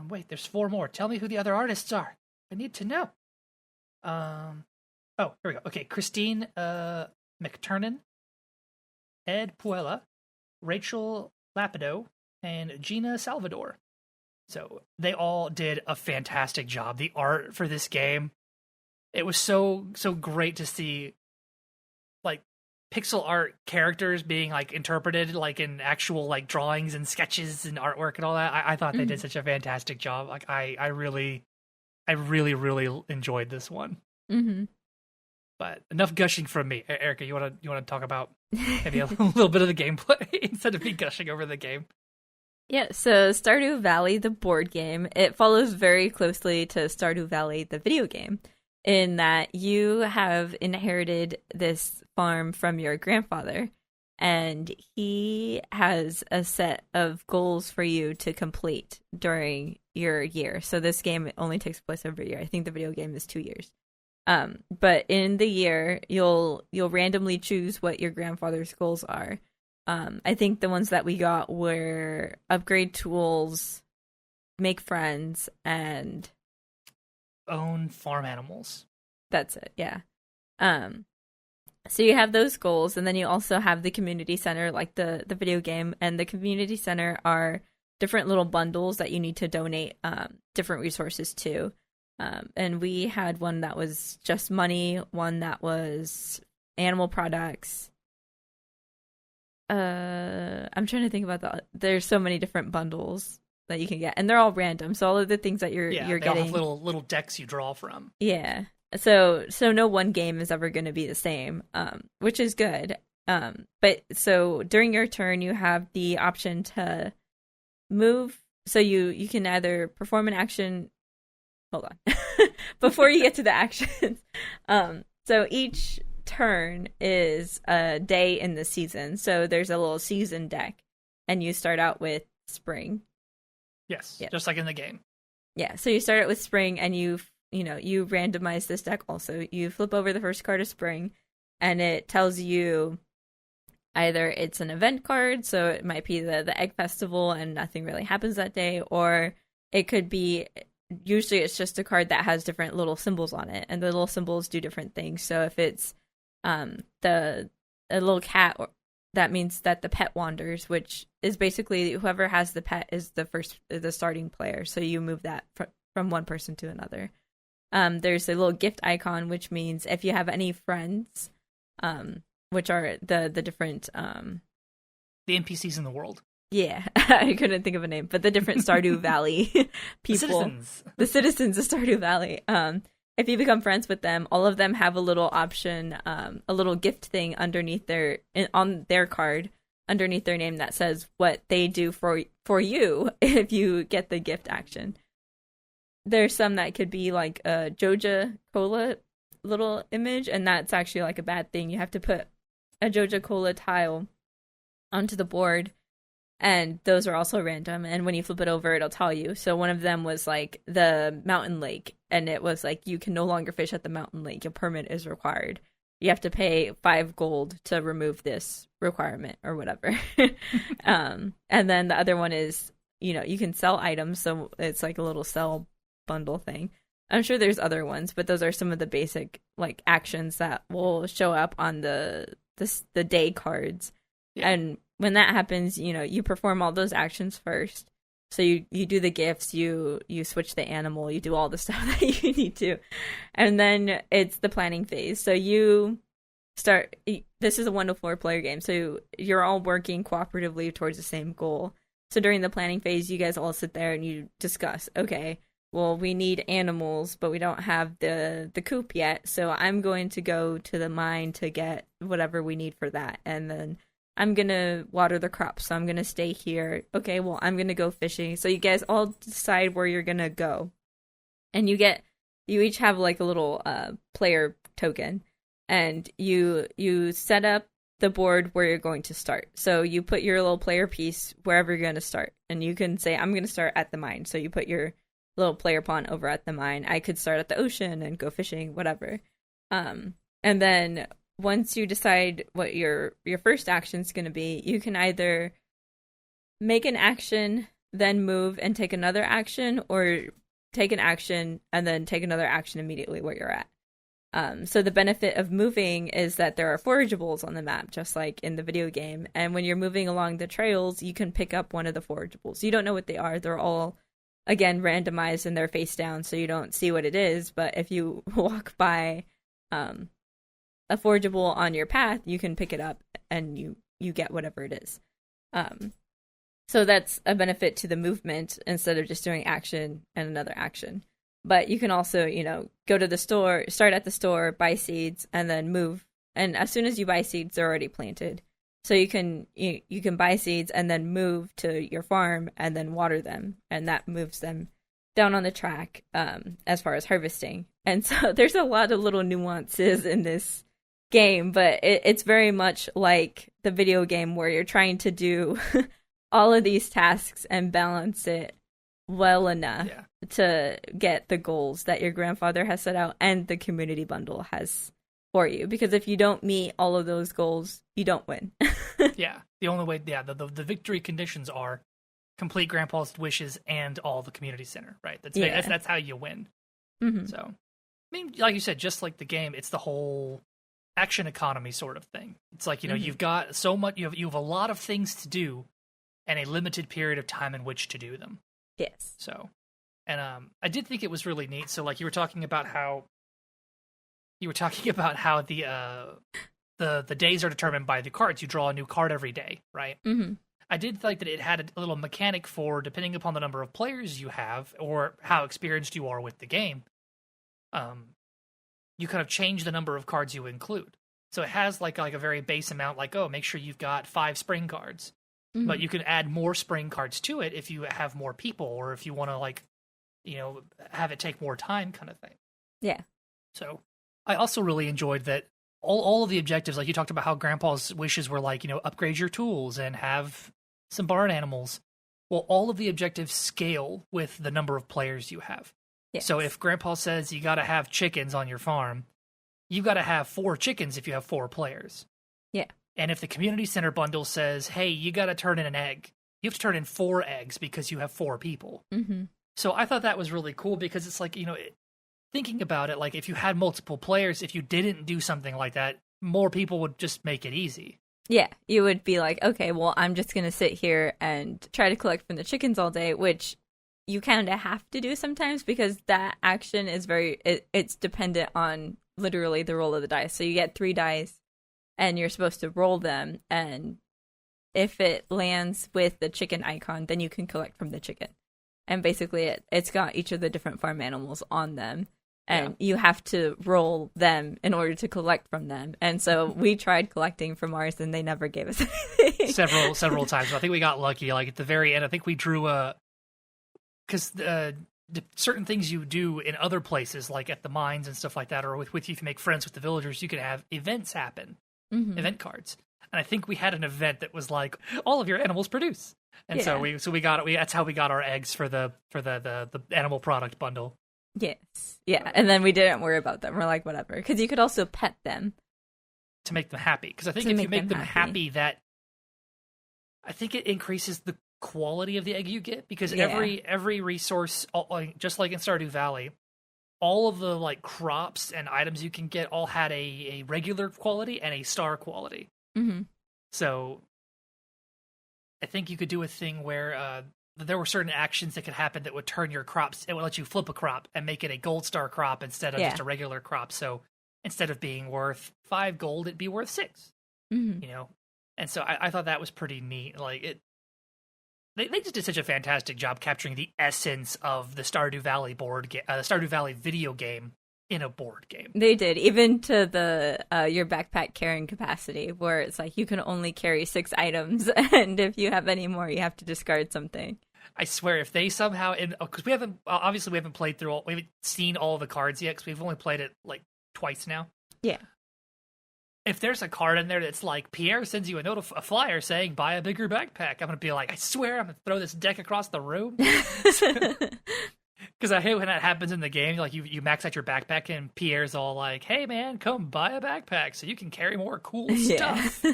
Wait, there's 4 more. Tell me who the other artists are. I need to know. Oh, here we go. Okay, Christine McTurnan, Ed Puella, Rachel Lapido, and Gina Salvador. So they all did a fantastic job. The art for this game, it was so great to see, like, pixel art characters being like interpreted like in actual like drawings and sketches and artwork and all that. I thought they did such a fantastic job. Like I really enjoyed this one. Mm-hmm. But enough gushing from me. Erica, you want to talk about maybe a little bit of the gameplay instead of me gushing over the game? Yeah, so Stardew Valley, the board game, it follows very closely to Stardew Valley, the video game, in that you have inherited this farm from your grandfather, and he has a set of goals for you to complete during your year. So this game only takes place over a year. I think the video game is 2 years. But in the year, you'll randomly choose what your grandfather's goals are. I think the ones that we got were upgrade tools, make friends, and own farm animals. That's it, yeah. So you have those goals, and then you also have the community center, like the video game, and the community center are different little bundles that you need to donate different resources to. And we had one that was just money, one that was animal products. I'm trying to think about that. There's so many different bundles that you can get, and they're all random. So all of the things that you're they getting, all have little decks you draw from. Yeah. So no one game is ever going to be the same, which is good. But so during your turn, you have the option to move. So you can either perform an action. Hold on, before you get to the actions. So each turn is a day in the season. So there's a little season deck, and you start out with spring. Yes, yeah. Just like in the game. Yeah, so you start out with spring, and you randomize this deck also. You flip over the first card of spring, and it tells you either it's an event card, so it might be the egg festival and nothing really happens that day, or it could be, usually it's just a card that has different little symbols on it, and the little symbols do different things. So if it's a little cat, that means that the pet wanders, which is basically whoever has the pet is the starting player. So you move that from one person to another. There's a little gift icon, which means if you have any friends, which are the different the NPCs in the world. Yeah, I couldn't think of a name, but the different Stardew Valley people, the citizens of Stardew Valley. If you become friends with them, all of them have a little option, a little gift thing underneath on their card, underneath their name that says what they do for you if you get the gift action. There's some that could be like a Joja Cola little image, and that's actually like a bad thing. You have to put a Joja Cola tile onto the board, and those are also random, and when you flip it over, it'll tell you. So one of them was like the mountain lake, and it was like you can no longer fish at the mountain lake. Your permit is required. You have to pay 5 gold to remove this requirement or whatever. And then the other one is, you can sell items, so it's like a little sell bundle thing. I'm sure there's other ones, but those are some of the basic like actions that will show up on the day cards. Yeah. And when that happens, you perform all those actions first. So you do the gifts, you switch the animal, you do all the stuff that you need to. And then it's the planning phase. So you start, this is a 1 to 4 player game, so you're all working cooperatively towards the same goal. So during the planning phase, you guys all sit there and you discuss, okay, well, we need animals, but we don't have the coop yet, so I'm going to go to the mine to get whatever we need for that. And then I'm going to water the crops, so I'm going to stay here. Okay, well, I'm going to go fishing. So you guys all decide where you're going to go. And you each have like a little player token. And you set up the board where you're going to start. So you put your little player piece wherever you're going to start. And you can say, I'm going to start at the mine. So you put your little player pawn over at the mine. I could start at the ocean and go fishing, whatever. And then once you decide what your first action is going to be, you can either make an action, then move and take another action, or take an action and then take another action immediately where you're at. So the benefit of moving is that there are forageables on the map, just like in the video game. And when you're moving along the trails, you can pick up one of the forageables. You don't know what they are. They're all again, randomized and they're face down, so you don't see what it is. But if you walk by a forgeable on your path, you can pick it up and you get whatever it is. So that's a benefit to the movement instead of just doing action and another action. But you can also, go to the store, start at the store, buy seeds, and then move. And as soon as you buy seeds, they're already planted. So you can buy seeds and then move to your farm and then water them, and that moves them down on the track as far as harvesting. And so there's a lot of little nuances in this game, but it's very much like the video game where you're trying to do all of these tasks and balance it well enough to get the goals that your grandfather has set out and the community bundle has for you. Because if you don't meet all of those goals, you don't win. Yeah, the only way, the victory conditions are complete Grandpa's wishes and all the community center, right? That's how you win. Mm-hmm. So, I mean, like you said, just like the game, it's the whole action economy sort of thing. It's like, you've got so much, you have a lot of things to do and a limited period of time in which to do them. Yes. So, and I did think it was really neat. So, like, you were talking about how the days are determined by the cards. You draw a new card every day, right? Mm-hmm. I did like that it had a little mechanic for, depending upon the number of players you have or how experienced you are with the game, you kind of change the number of cards you include. So it has like a very base amount, like, make sure you've got 5 spring cards. Mm-hmm. But you can add more spring cards to it if you have more people or if you want to, have it take more time kind of thing. Yeah. So I also really enjoyed that all of the objectives, like you talked about how Grandpa's wishes were like, upgrade your tools and have some barn animals. Well, all of the objectives scale with the number of players you have. Yes. So if Grandpa says you got to have chickens on your farm, you got to have 4 chickens if you have 4 players. Yeah. And if the community center bundle says, hey, you got to turn in an egg, you have to turn in 4 eggs because you have 4 people. Mm-hmm. So I thought that was really cool because it's like, thinking about it, like if you had multiple players, if you didn't do something like that, more people would just make it easy. Yeah, you would be like, okay, well, I'm just going to sit here and try to collect from the chickens all day, which you kind of have to do sometimes because that action is it's dependent on literally the roll of the dice. So you get 3 dice and you're supposed to roll them. And if it lands with the chicken icon, then you can collect from the chicken. And basically it's got each of the different farm animals on them. And you have to roll them in order to collect from them. And so we tried collecting from ours, and they never gave us anything. Several times. I think we got lucky. Like at the very end, I think we drew because certain things you do in other places, like at the mines and stuff like that, or with you, if you make friends with the villagers, you can have events happen, event cards. And I think we had an event that was like all of your animals produce, and so we got that's how we got our eggs for the animal product bundle. Yes. Yeah. And then we didn't worry about them. We're like, whatever. Because you could also pet them. To make them happy. Because I think if you make them happy, that I think it increases the quality of the egg you get. Because every resource, just like in Stardew Valley, all of the like crops and items you can get all had a regular quality and a star quality. Mm-hmm. So I think you could do a thing where there were certain actions that could happen that would turn your crops. It would let you flip a crop and make it a gold star crop instead of just a regular crop. So instead of being worth 5 gold, it'd be worth 6. Mm-hmm. And so I thought that was pretty neat. Like they just did such a fantastic job capturing the essence of the Stardew Valley Stardew Valley video game in a board game. They did, even to the your backpack carrying capacity, where it's like you can only carry 6 items, and if you have any more, you have to discard something. I swear, if they somehow, because we haven't played through we haven't seen all the cards yet, because we've only played it like twice now. Yeah. If there's a card in there that's like, Pierre sends you a flyer saying, buy a bigger backpack, I'm going to be like, I swear I'm going to throw this deck across the room. Because I hate when that happens in the game. Like, you max out your backpack, and Pierre's all like, hey, man, come buy a backpack so you can carry more cool stuff.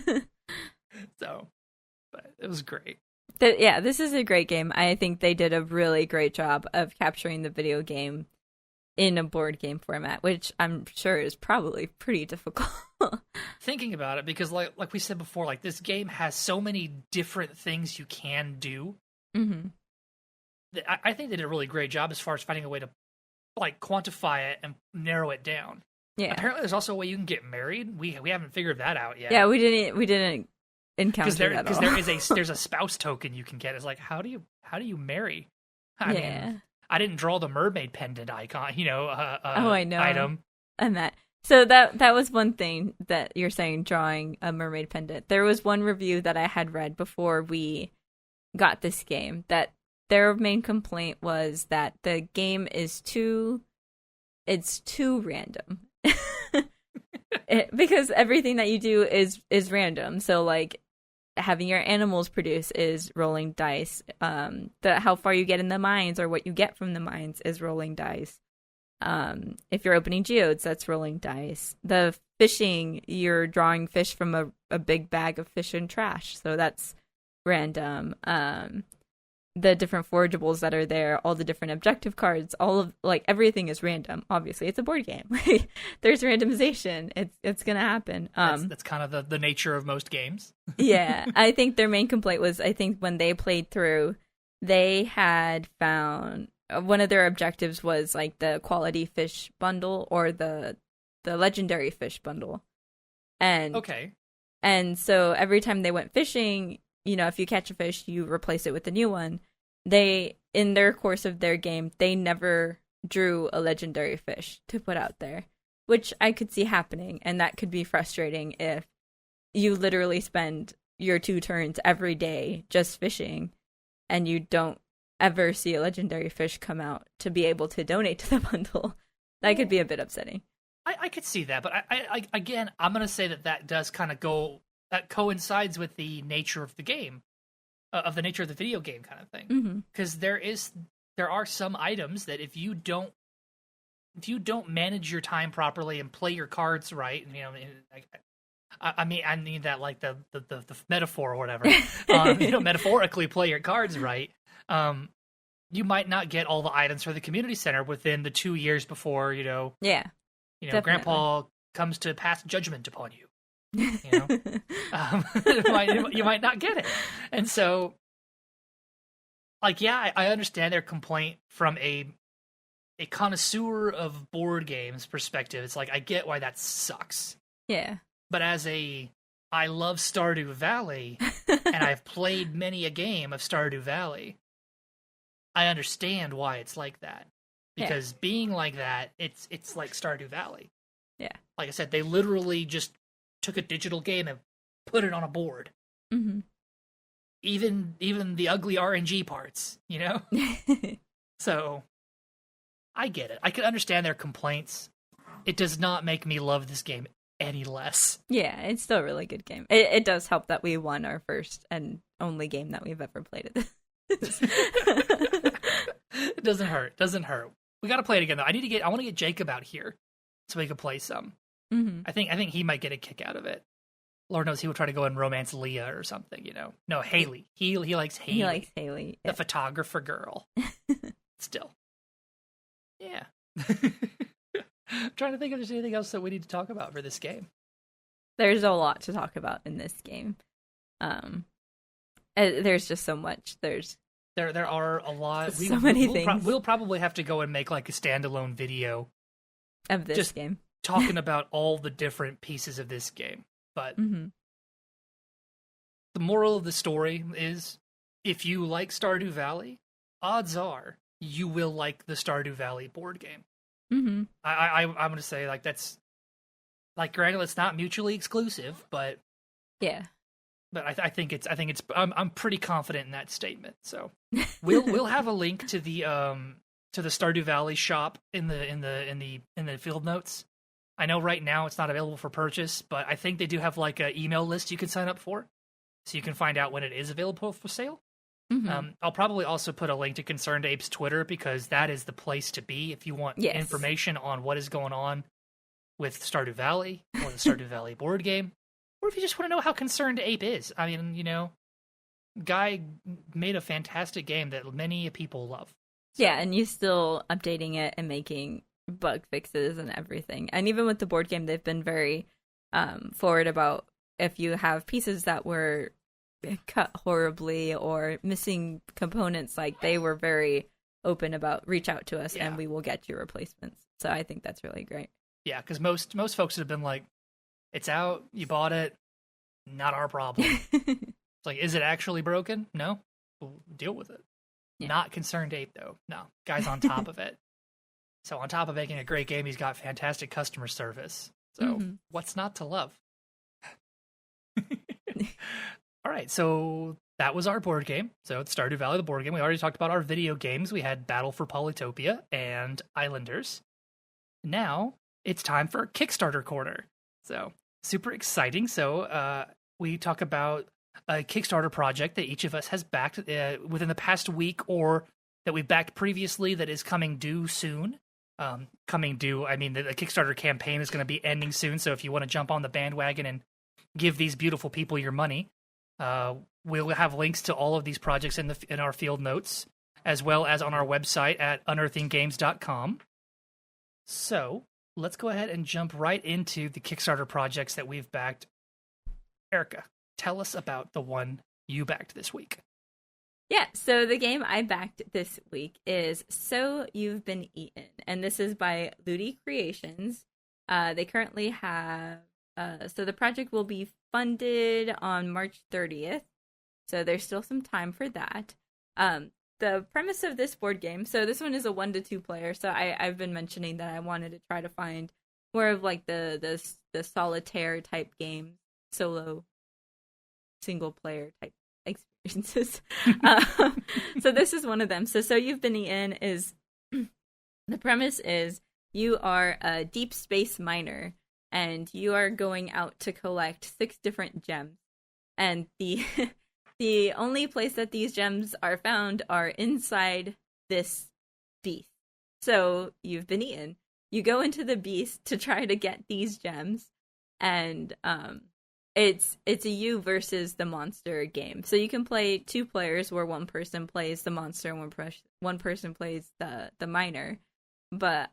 So, but it was great. This is a great game. I think they did a really great job of capturing the video game in a board game format, which I'm sure is probably pretty difficult. Thinking about it, because like we said before, like this game has so many different things you can do I think they did a really great job as far as finding a way to like quantify it and narrow it down. Yeah. Apparently, there's also a way you can get married. We haven't figured that out yet. Yeah, we didn't encounter that because at all. there's a spouse token you can get. It's like how do you marry? I mean, I didn't draw the mermaid pendant icon, I know. item. And that. So that was one thing that you're saying, drawing a mermaid pendant. There was one review that I had read before we got this game that their main complaint was that the game is too random. Because everything that you do is random. So like having your animals produce is rolling dice. How far you get in the mines or what you get from the mines is rolling dice. If you're opening geodes, that's rolling dice. The fishing, you're drawing fish from a big bag of fish and trash, so that's random. The different forageables that are there, all the different objective cards, all of like everything is random. Obviously, it's a board game. There's randomization. It's gonna happen. That's kind of the nature of most games. Yeah, I think their main complaint was, I think when they played through, they had found one of their objectives was like the quality fish bundle or the legendary fish bundle. And okay. And so every time they went fishing, if you catch a fish, you replace it with a new one. They, in their course of their game, they never drew a legendary fish to put out there, which I could see happening. And that could be frustrating if you literally spend your 2 turns every day just fishing and you don't ever see a legendary fish come out to be able to donate to the bundle. That could be a bit upsetting. I could see that, but again, I'm going to say that does kind of that coincides with the nature of the game, of the nature of the video game kind of thing. Because there are some items that if you don't manage your time properly and play your cards right, I mean that like the metaphor or whatever, metaphorically play your cards right. You might not get all the items for the community center within the 2 years before, Definitely. Grandpa comes to pass judgment upon you. You might not get it. And so, like, yeah, I understand their complaint from a connoisseur of board games perspective. It's like, I get why that sucks. Yeah. But as I love Stardew Valley, and I've played many a game of Stardew Valley, I understand why it's like that. Because being like that, it's like Stardew Valley. Yeah. Like I said, they literally just took a digital game and put it on a board. Mm-hmm. Even the ugly RNG parts, So, I get it. I can understand their complaints. It does not make me love this game any less. Yeah, it's still a really good game. It does help that we won our first and only game that we've ever played at this. It doesn't hurt. We got to play it again though. I want to get Jacob out here so we can play some. Mm-hmm. I think he might get a kick out of it. Lord knows he would try to go and romance Leah or something, No, Haley. He likes Haley. He likes Haley. The photographer girl. Still. Yeah. I'm trying to think if there's anything else that we need to talk about for this game. There's a lot to talk about in this game. There's just so much. There are a lot. So many things. We'll probably have to go and make like a standalone video of this game, talking about all the different pieces of this game. But the moral of the story is, if you like Stardew Valley, odds are you will like the Stardew Valley board game. Mm-hmm. I'm going to say like that's like, granted, it's not mutually exclusive, but yeah. But I think it's I'm pretty confident in that statement. So we'll have a link to the Stardew Valley shop in the field notes. I know right now it's not available for purchase, but I think they do have like an email list you can sign up for, so you can find out when it is available for sale. Mm-hmm. I'll probably also put a link to Concerned Ape's Twitter, because that is the place to be if you want information on what is going on with Stardew Valley or the Stardew Valley board game. Or if you just want to know how Concerned Ape is. I mean, guy made a fantastic game that many people love. So. Yeah, and you're still updating it and making bug fixes and everything. And even with the board game, they've been very forward about if you have pieces that were cut horribly or missing components, like they were very open about reach out to us and we will get you replacements. So I think that's really great. Yeah, because most folks have been like, it's out, you bought it, not our problem. It's like, is it actually broken? No, we'll deal with it. Yeah. Not Concerned Ape though. No, guy's on top of it. So on top of making a great game, he's got fantastic customer service. So what's not to love? All right, so that was our board game. So it's Stardew Valley, the board game. We already talked about our video games. We had Battle for Polytopia and Islanders. Now it's time for Kickstarter Corner. So super exciting. So we talk about a Kickstarter project that each of us has backed within the past week, or that we backed previously that is coming due soon. Coming due, I mean, the Kickstarter campaign is going to be ending soon. So if you want to jump on the bandwagon and give these beautiful people your money, we'll have links to all of these projects in our field notes, as well as on our website at unearthinggames.com. So let's go ahead and jump right into the Kickstarter projects that we've backed. Erica, tell us about the one you backed this week. Yeah, so the game I backed this week is So You've Been Eaten, and this is by Ludi Creations. They currently have, so the project will be funded on March 30th, so there's still some time for that. The premise of this board game, so this one is a 1 to 2 player, so I've been mentioning that I wanted to try to find more of like the solitaire type games, solo, single player type experiences. So this is one of them. So You've Been Eaten is, the premise is you are a deep space miner and you are going out to collect 6 different gems, and the only place that these gems are found are inside this beast. So you've been eaten. You go into the beast to try to get these gems, and it's a you versus the monster game. So you can play 2 players, where one person plays the monster and one person plays the miner. But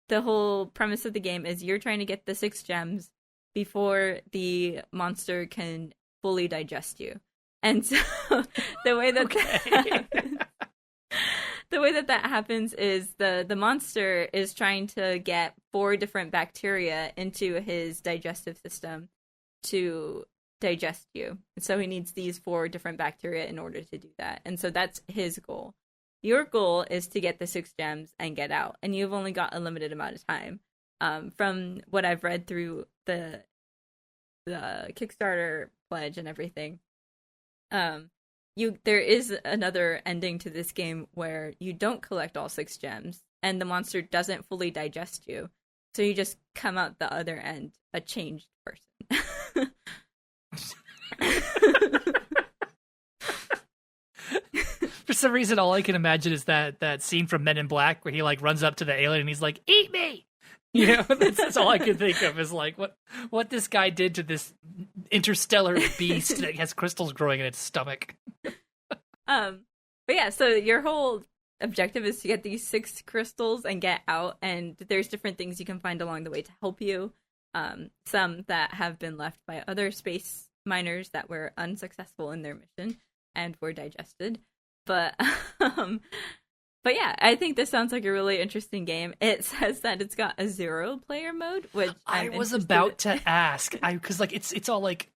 the whole premise of the game is you're trying to get the 6 gems before the monster can fully digest you. And so the way that that happens is the monster is trying to get 4 different bacteria into his digestive system to digest you. And so he needs these 4 different bacteria in order to do that. And so that's his goal. Your goal is to get the 6 gems and get out. And you've only got a limited amount of time. From what I've read through the Kickstarter pledge and everything, there is another ending to this game where you don't collect all 6 gems and the monster doesn't fully digest you. So you just come out the other end a changed person. For some reason, all I can imagine is that scene from Men in Black where he like runs up to the alien and he's like, "Eat me!" You know, that's all I can think of is like what this guy did to this interstellar beast that has crystals growing in its stomach. But yeah, so your whole objective is to get these 6 crystals and get out, and there's different things you can find along the way to help you. Some that have been left by other space miners that were unsuccessful in their mission and were digested. But yeah, I think this sounds like a really interesting game. It says that it's got a 0-player mode, which I was about to ask. Because like it's all like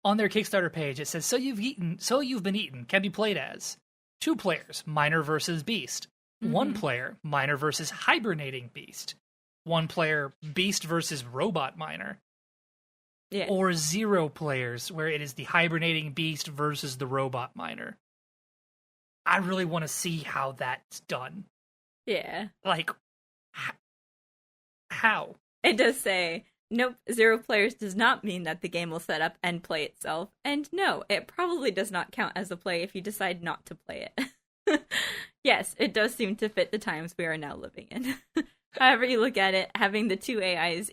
on their Kickstarter page. It says So You've Been Eaten can be played as 2 players, miner versus beast. 1 player, miner versus hibernating beast. 1 player, beast versus robot miner. Yeah. Or 0 players, where it is the hibernating beast versus the robot miner. I really want to see how that's done. Yeah. Like, how? It does say, nope, 0 players does not mean that the game will set up and play itself. And no, it probably does not count as a play if you decide not to play it. Yes, it does seem to fit the times we are now living in. However you look at it, having the 2 AIs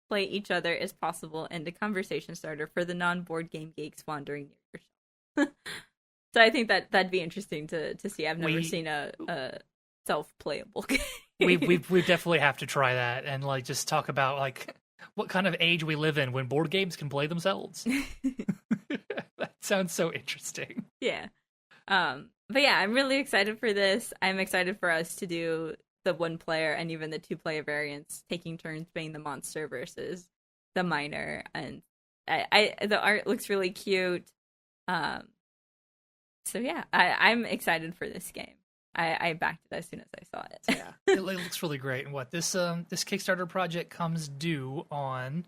play each other is possible and a conversation starter for the non-board game geeks wandering near your shelf. So I think that'd be interesting to see. I've never seen a self-playable game. we definitely have to try that and like just talk about like what kind of age we live in when board games can play themselves. Sounds so interesting. Yeah. But yeah, I'm really excited for this. I'm excited for us to do the 1-player and even the 2-player variants, taking turns being the monster versus the miner. And the art looks really cute. So yeah, I'm excited for this game. I backed it as soon as I saw it. Yeah, it looks really great. And this Kickstarter project comes due on.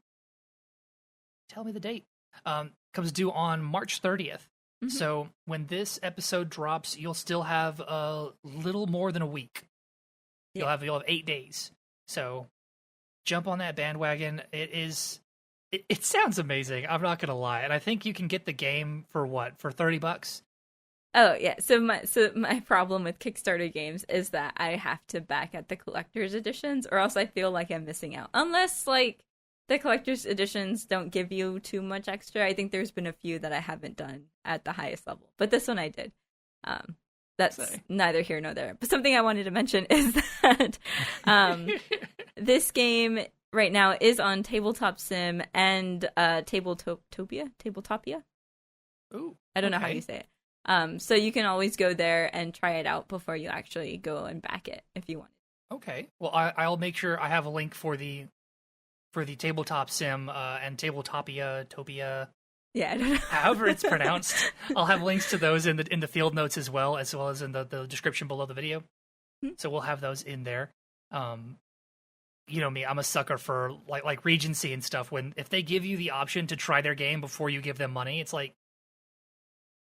Tell me the date. Comes due on March 30th. Mm-hmm. So when this episode drops, you'll still have a little more than a week. You'll have 8 days. So jump on that bandwagon. It sounds amazing. I'm not gonna lie, and I think you can get the game for $30. Oh yeah. So my problem with Kickstarter games is that I have to back at the collector's editions, or else I feel like I'm missing out. Unless like the collector's editions don't give you too much extra. I think there's been a few that I haven't done at the highest level, but this one I did. That's neither here nor there. But something I wanted to mention is that this game right now is on Tabletop Sim and Tabletopia. Ooh, I don't know how you say it. So you can always go there and try it out before you actually go and back it if you want. Okay. Well, I'll make sure I have a link for the Tabletop Sim and Tabletopia. Yeah, I don't know. However it's pronounced. I'll have links to those in the field notes as well as in the description below the video. Mm-hmm. So we'll have those in there. You know me, I'm a sucker for like Regency and stuff. If they give you the option to try their game before you give them money, it's like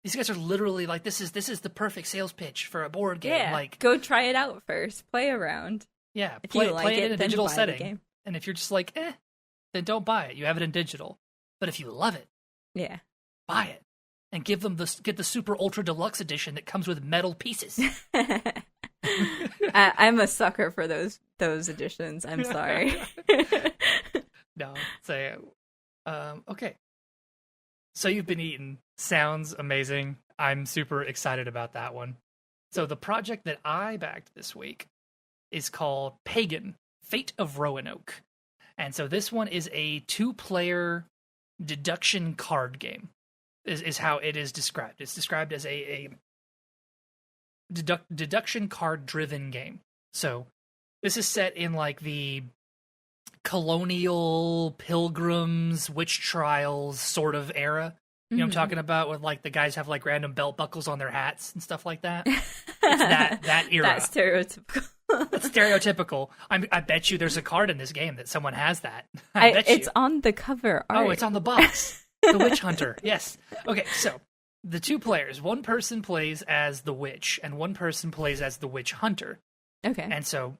these guys are literally like this is the perfect sales pitch for a board game. Yeah, like go try it out first, play around. Yeah, if play you like it in a digital buy setting. The game. And if you're just like, then don't buy it. You have it in digital. But if you love it, yeah, buy it and get the super ultra deluxe edition that comes with metal pieces. I'm a sucker for those editions. I'm sorry. No, say okay. So You've Been Eaten sounds amazing. I'm super excited about that one. So the project that I backed this week is called Pagan, Fate of Roanoke. And so this one is a 2-player deduction card game, is how it is described. It's described as a deduction card driven game. So this is set in like the colonial pilgrims, witch trials sort of era. You know what I'm talking about, with like the guys have like random belt buckles on their hats and stuff like that. It's that era. That's stereotypical. It's stereotypical. I bet you there's a card in this game that someone has that. It's on the cover art. Oh, it's on the box. The Witch Hunter. Yes. Okay, so the 2 players. One person plays as the witch, and one person plays as the witch hunter. Okay. And so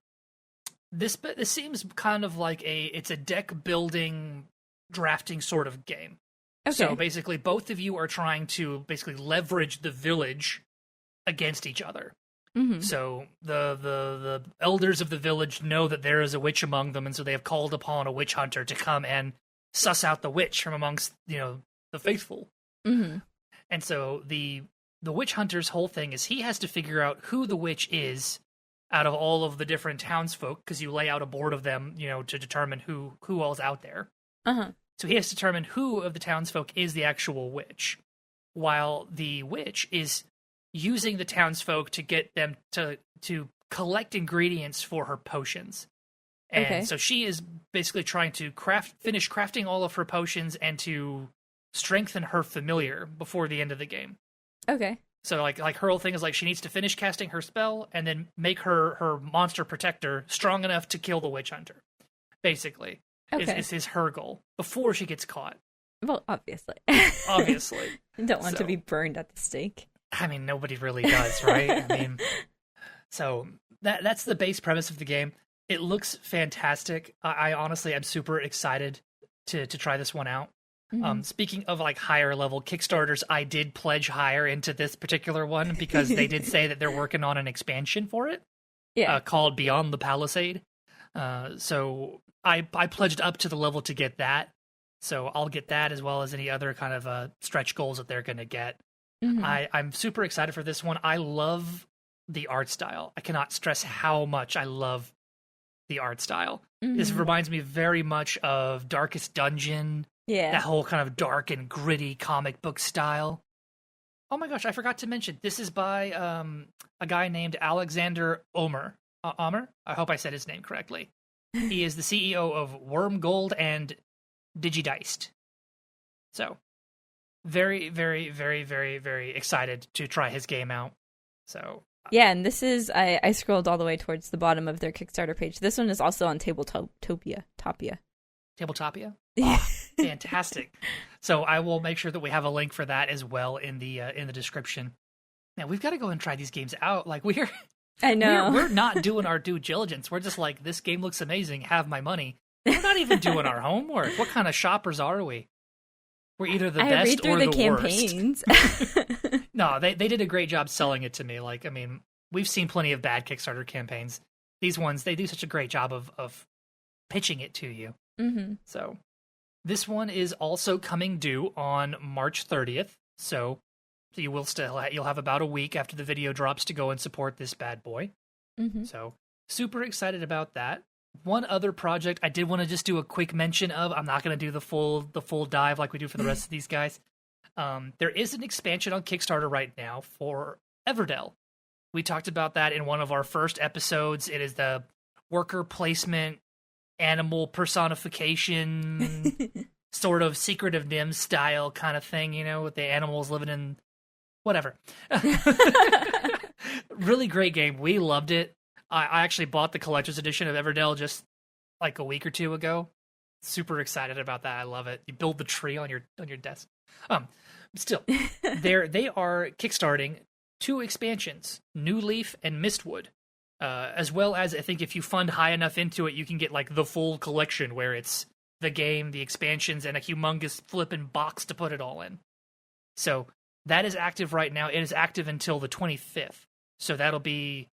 this seems kind of like it's a deck building, drafting sort of game. Okay. So basically, both of you are trying to basically leverage the village against each other. Mm-hmm. So the elders of the village know that there is a witch among them, and so they have called upon a witch hunter to come and suss out the witch from amongst the faithful. Mm-hmm. And so the witch hunter's whole thing is he has to figure out who the witch is out of all of the different townsfolk, because you lay out a board of them, to determine who all's out there. Uh-huh. So he has to determine who of the townsfolk is the actual witch, while the witch is using the townsfolk to get them to collect ingredients for her potions. And so she is basically trying to finish crafting all of her potions and to strengthen her familiar before the end of the game. Okay. So like her whole thing is like she needs to finish casting her spell and then make her monster protector strong enough to kill the witch hunter. Basically. Is her goal before she gets caught. Well, obviously. Obviously. You don't want to be burned at the stake. I mean, nobody really does, right? I mean, so that's the base premise of the game. It looks fantastic. I honestly am super excited to try this one out. Mm-hmm. Speaking of like higher level Kickstarters, I did pledge higher into this particular one because they did say that they're working on an expansion for it. Yeah. Called Beyond the Palisade. So I pledged up to the level to get that. So I'll get that as well as any other kind of stretch goals that they're going to get. Mm-hmm. I'm super excited for this one. I love the art style. I cannot stress how much I love the art style. Mm-hmm. This reminds me very much of Darkest Dungeon. Yeah. That whole kind of dark and gritty comic book style. Oh my gosh, I forgot to mention, this is by a guy named Alexander Omer. Omer? I hope I said his name correctly. He is the CEO of Worm Gold and Digidiced. So, very, very, very, very, very excited to try his game out. So yeah, and this is I scrolled all the way towards the bottom of their Kickstarter page. This one is also on Tabletopia. Tabletopia? Oh, fantastic. So I will make sure that we have a link for that as well in the description. Now we've got to go and try these games out. Like I know we're not doing our due diligence. We're just like, this game looks amazing. Have my money. We're not even doing our homework. What kind of shoppers are we? We're either the best or the campaigns. worst. No, they did a great job selling it to me. Like, I mean, we've seen plenty of bad Kickstarter campaigns. These ones, they do such a great job of pitching it to you. Mm-hmm. So this one is also coming due on March 30th. So you will you'll have about a week after the video drops to go and support this bad boy. Mm-hmm. So super excited about that. One other project I did want to just do a quick mention of. I'm not going to do the full dive like we do for the rest of these guys. There is an expansion on Kickstarter right now for Everdell. We talked about that in one of our first episodes. It is the worker placement, animal personification, sort of Secret of NIMS style kind of thing, with the animals living in whatever. Really great game. We loved it. I actually bought the collector's edition of Everdell just like a week or two ago. Super excited about that. I love it. You build the tree on your desk. Still, they are kickstarting 2 expansions, New Leaf and Mistwood, as well as I think if you fund high enough into it, you can get like the full collection where it's the game, the expansions, and a humongous flipping box to put it all in. So that is active right now. It is active until the 25th. So that'll be,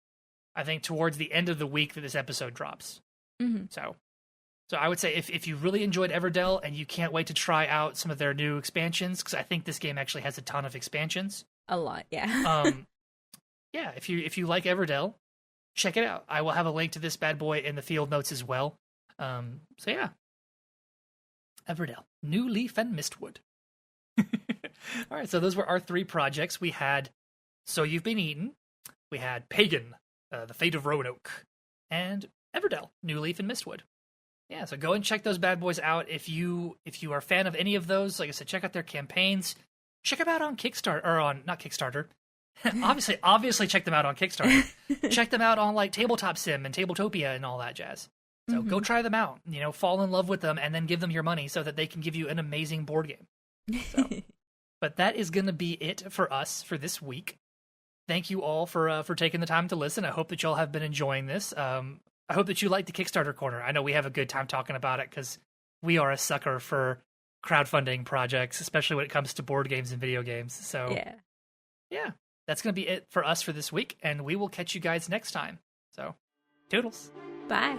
I think, towards the end of the week that this episode drops. Mm-hmm. So I would say if you really enjoyed Everdell and you can't wait to try out some of their new expansions, because I think this game actually has a ton of expansions. A lot, yeah. Yeah, if you like Everdell, check it out. I will have a link to this bad boy in the field notes as well. So yeah. Everdell, New Leaf, and Mistwood. All right, so those were our 3 projects. We had So You've Been Eaten, we had Pagan, The Fate of Roanoke, and Everdell, New Leaf, and Mistwood. Yeah, so go and check those bad boys out. If you are a fan of any of those, like I said, check out their campaigns. Check them out on Kickstarter, or on, not Kickstarter. obviously check them out on Kickstarter. Check them out on like Tabletop Sim and Tabletopia and all that jazz. So go try them out, fall in love with them, and then give them your money so that they can give you an amazing board game. So, but that is going to be it for us for this week. Thank you all for taking the time to listen. I hope that y'all have been enjoying this. I hope that you like the Kickstarter Corner. I know we have a good time talking about it because we are a sucker for crowdfunding projects, especially when it comes to board games and video games. So yeah, that's going to be it for us for this week, and we will catch you guys next time. So, toodles. Bye.